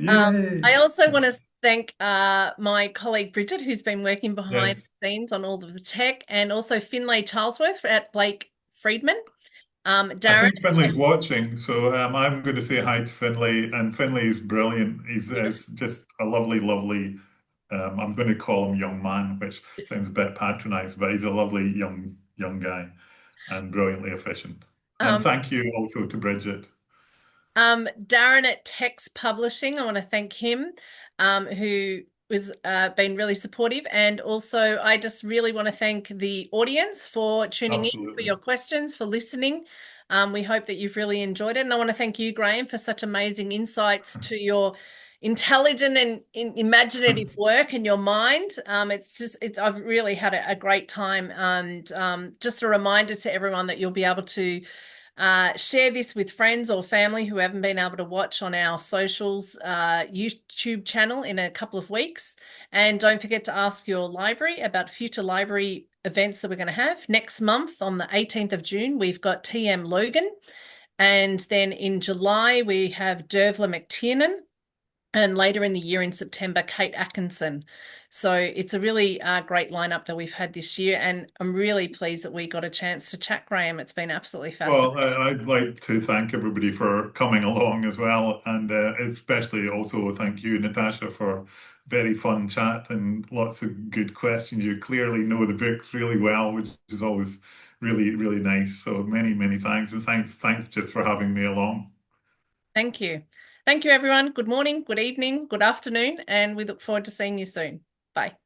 I Yay! also want to thank my colleague Bridget, who's been working behind Yes, the scenes on all of the tech, and also Finlay Charlesworth at Blake Friedman. I Darren, think Finley's watching, so I'm going to say hi to Finley, and Finley is brilliant. He's just a lovely, lovely. I'm going to call him young man, which sounds a bit patronized, but he's a lovely young guy and brilliantly efficient. And um, thank you also to Bridget. Darren at Text Publishing. I want to thank him, who has been really supportive. And also, I just really want to thank the audience for tuning in, for Absolutely. your questions, for listening. We hope that you've really enjoyed it. And I want to thank you, Graeme, for such amazing insights to your intelligent and imaginative work and your mind. I've really had a great time. And just a reminder to everyone that you'll be able to share this with friends or family who haven't been able to watch on our socials YouTube channel in a couple of weeks. And don't forget to ask your library about future library events that we're going to have. Next month, on the 18th of June, we've got TM Logan. And then in July, we have Dervla McTiernan. and later in the year in September, Kate Atkinson. So it's a really great lineup that we've had this year, and I'm really pleased that we got a chance to chat, Graeme. It's been absolutely Well, fascinating. I'd like to thank everybody for coming along as well, and especially also thank you, Natasha, for very fun chat and lots of good questions. You clearly know the books really well, which is always really, really nice. So many thanks, and thanks just for having me along. Thank you. Thank you, everyone. Good morning, good evening, good afternoon, and we look forward to seeing you soon. Bye.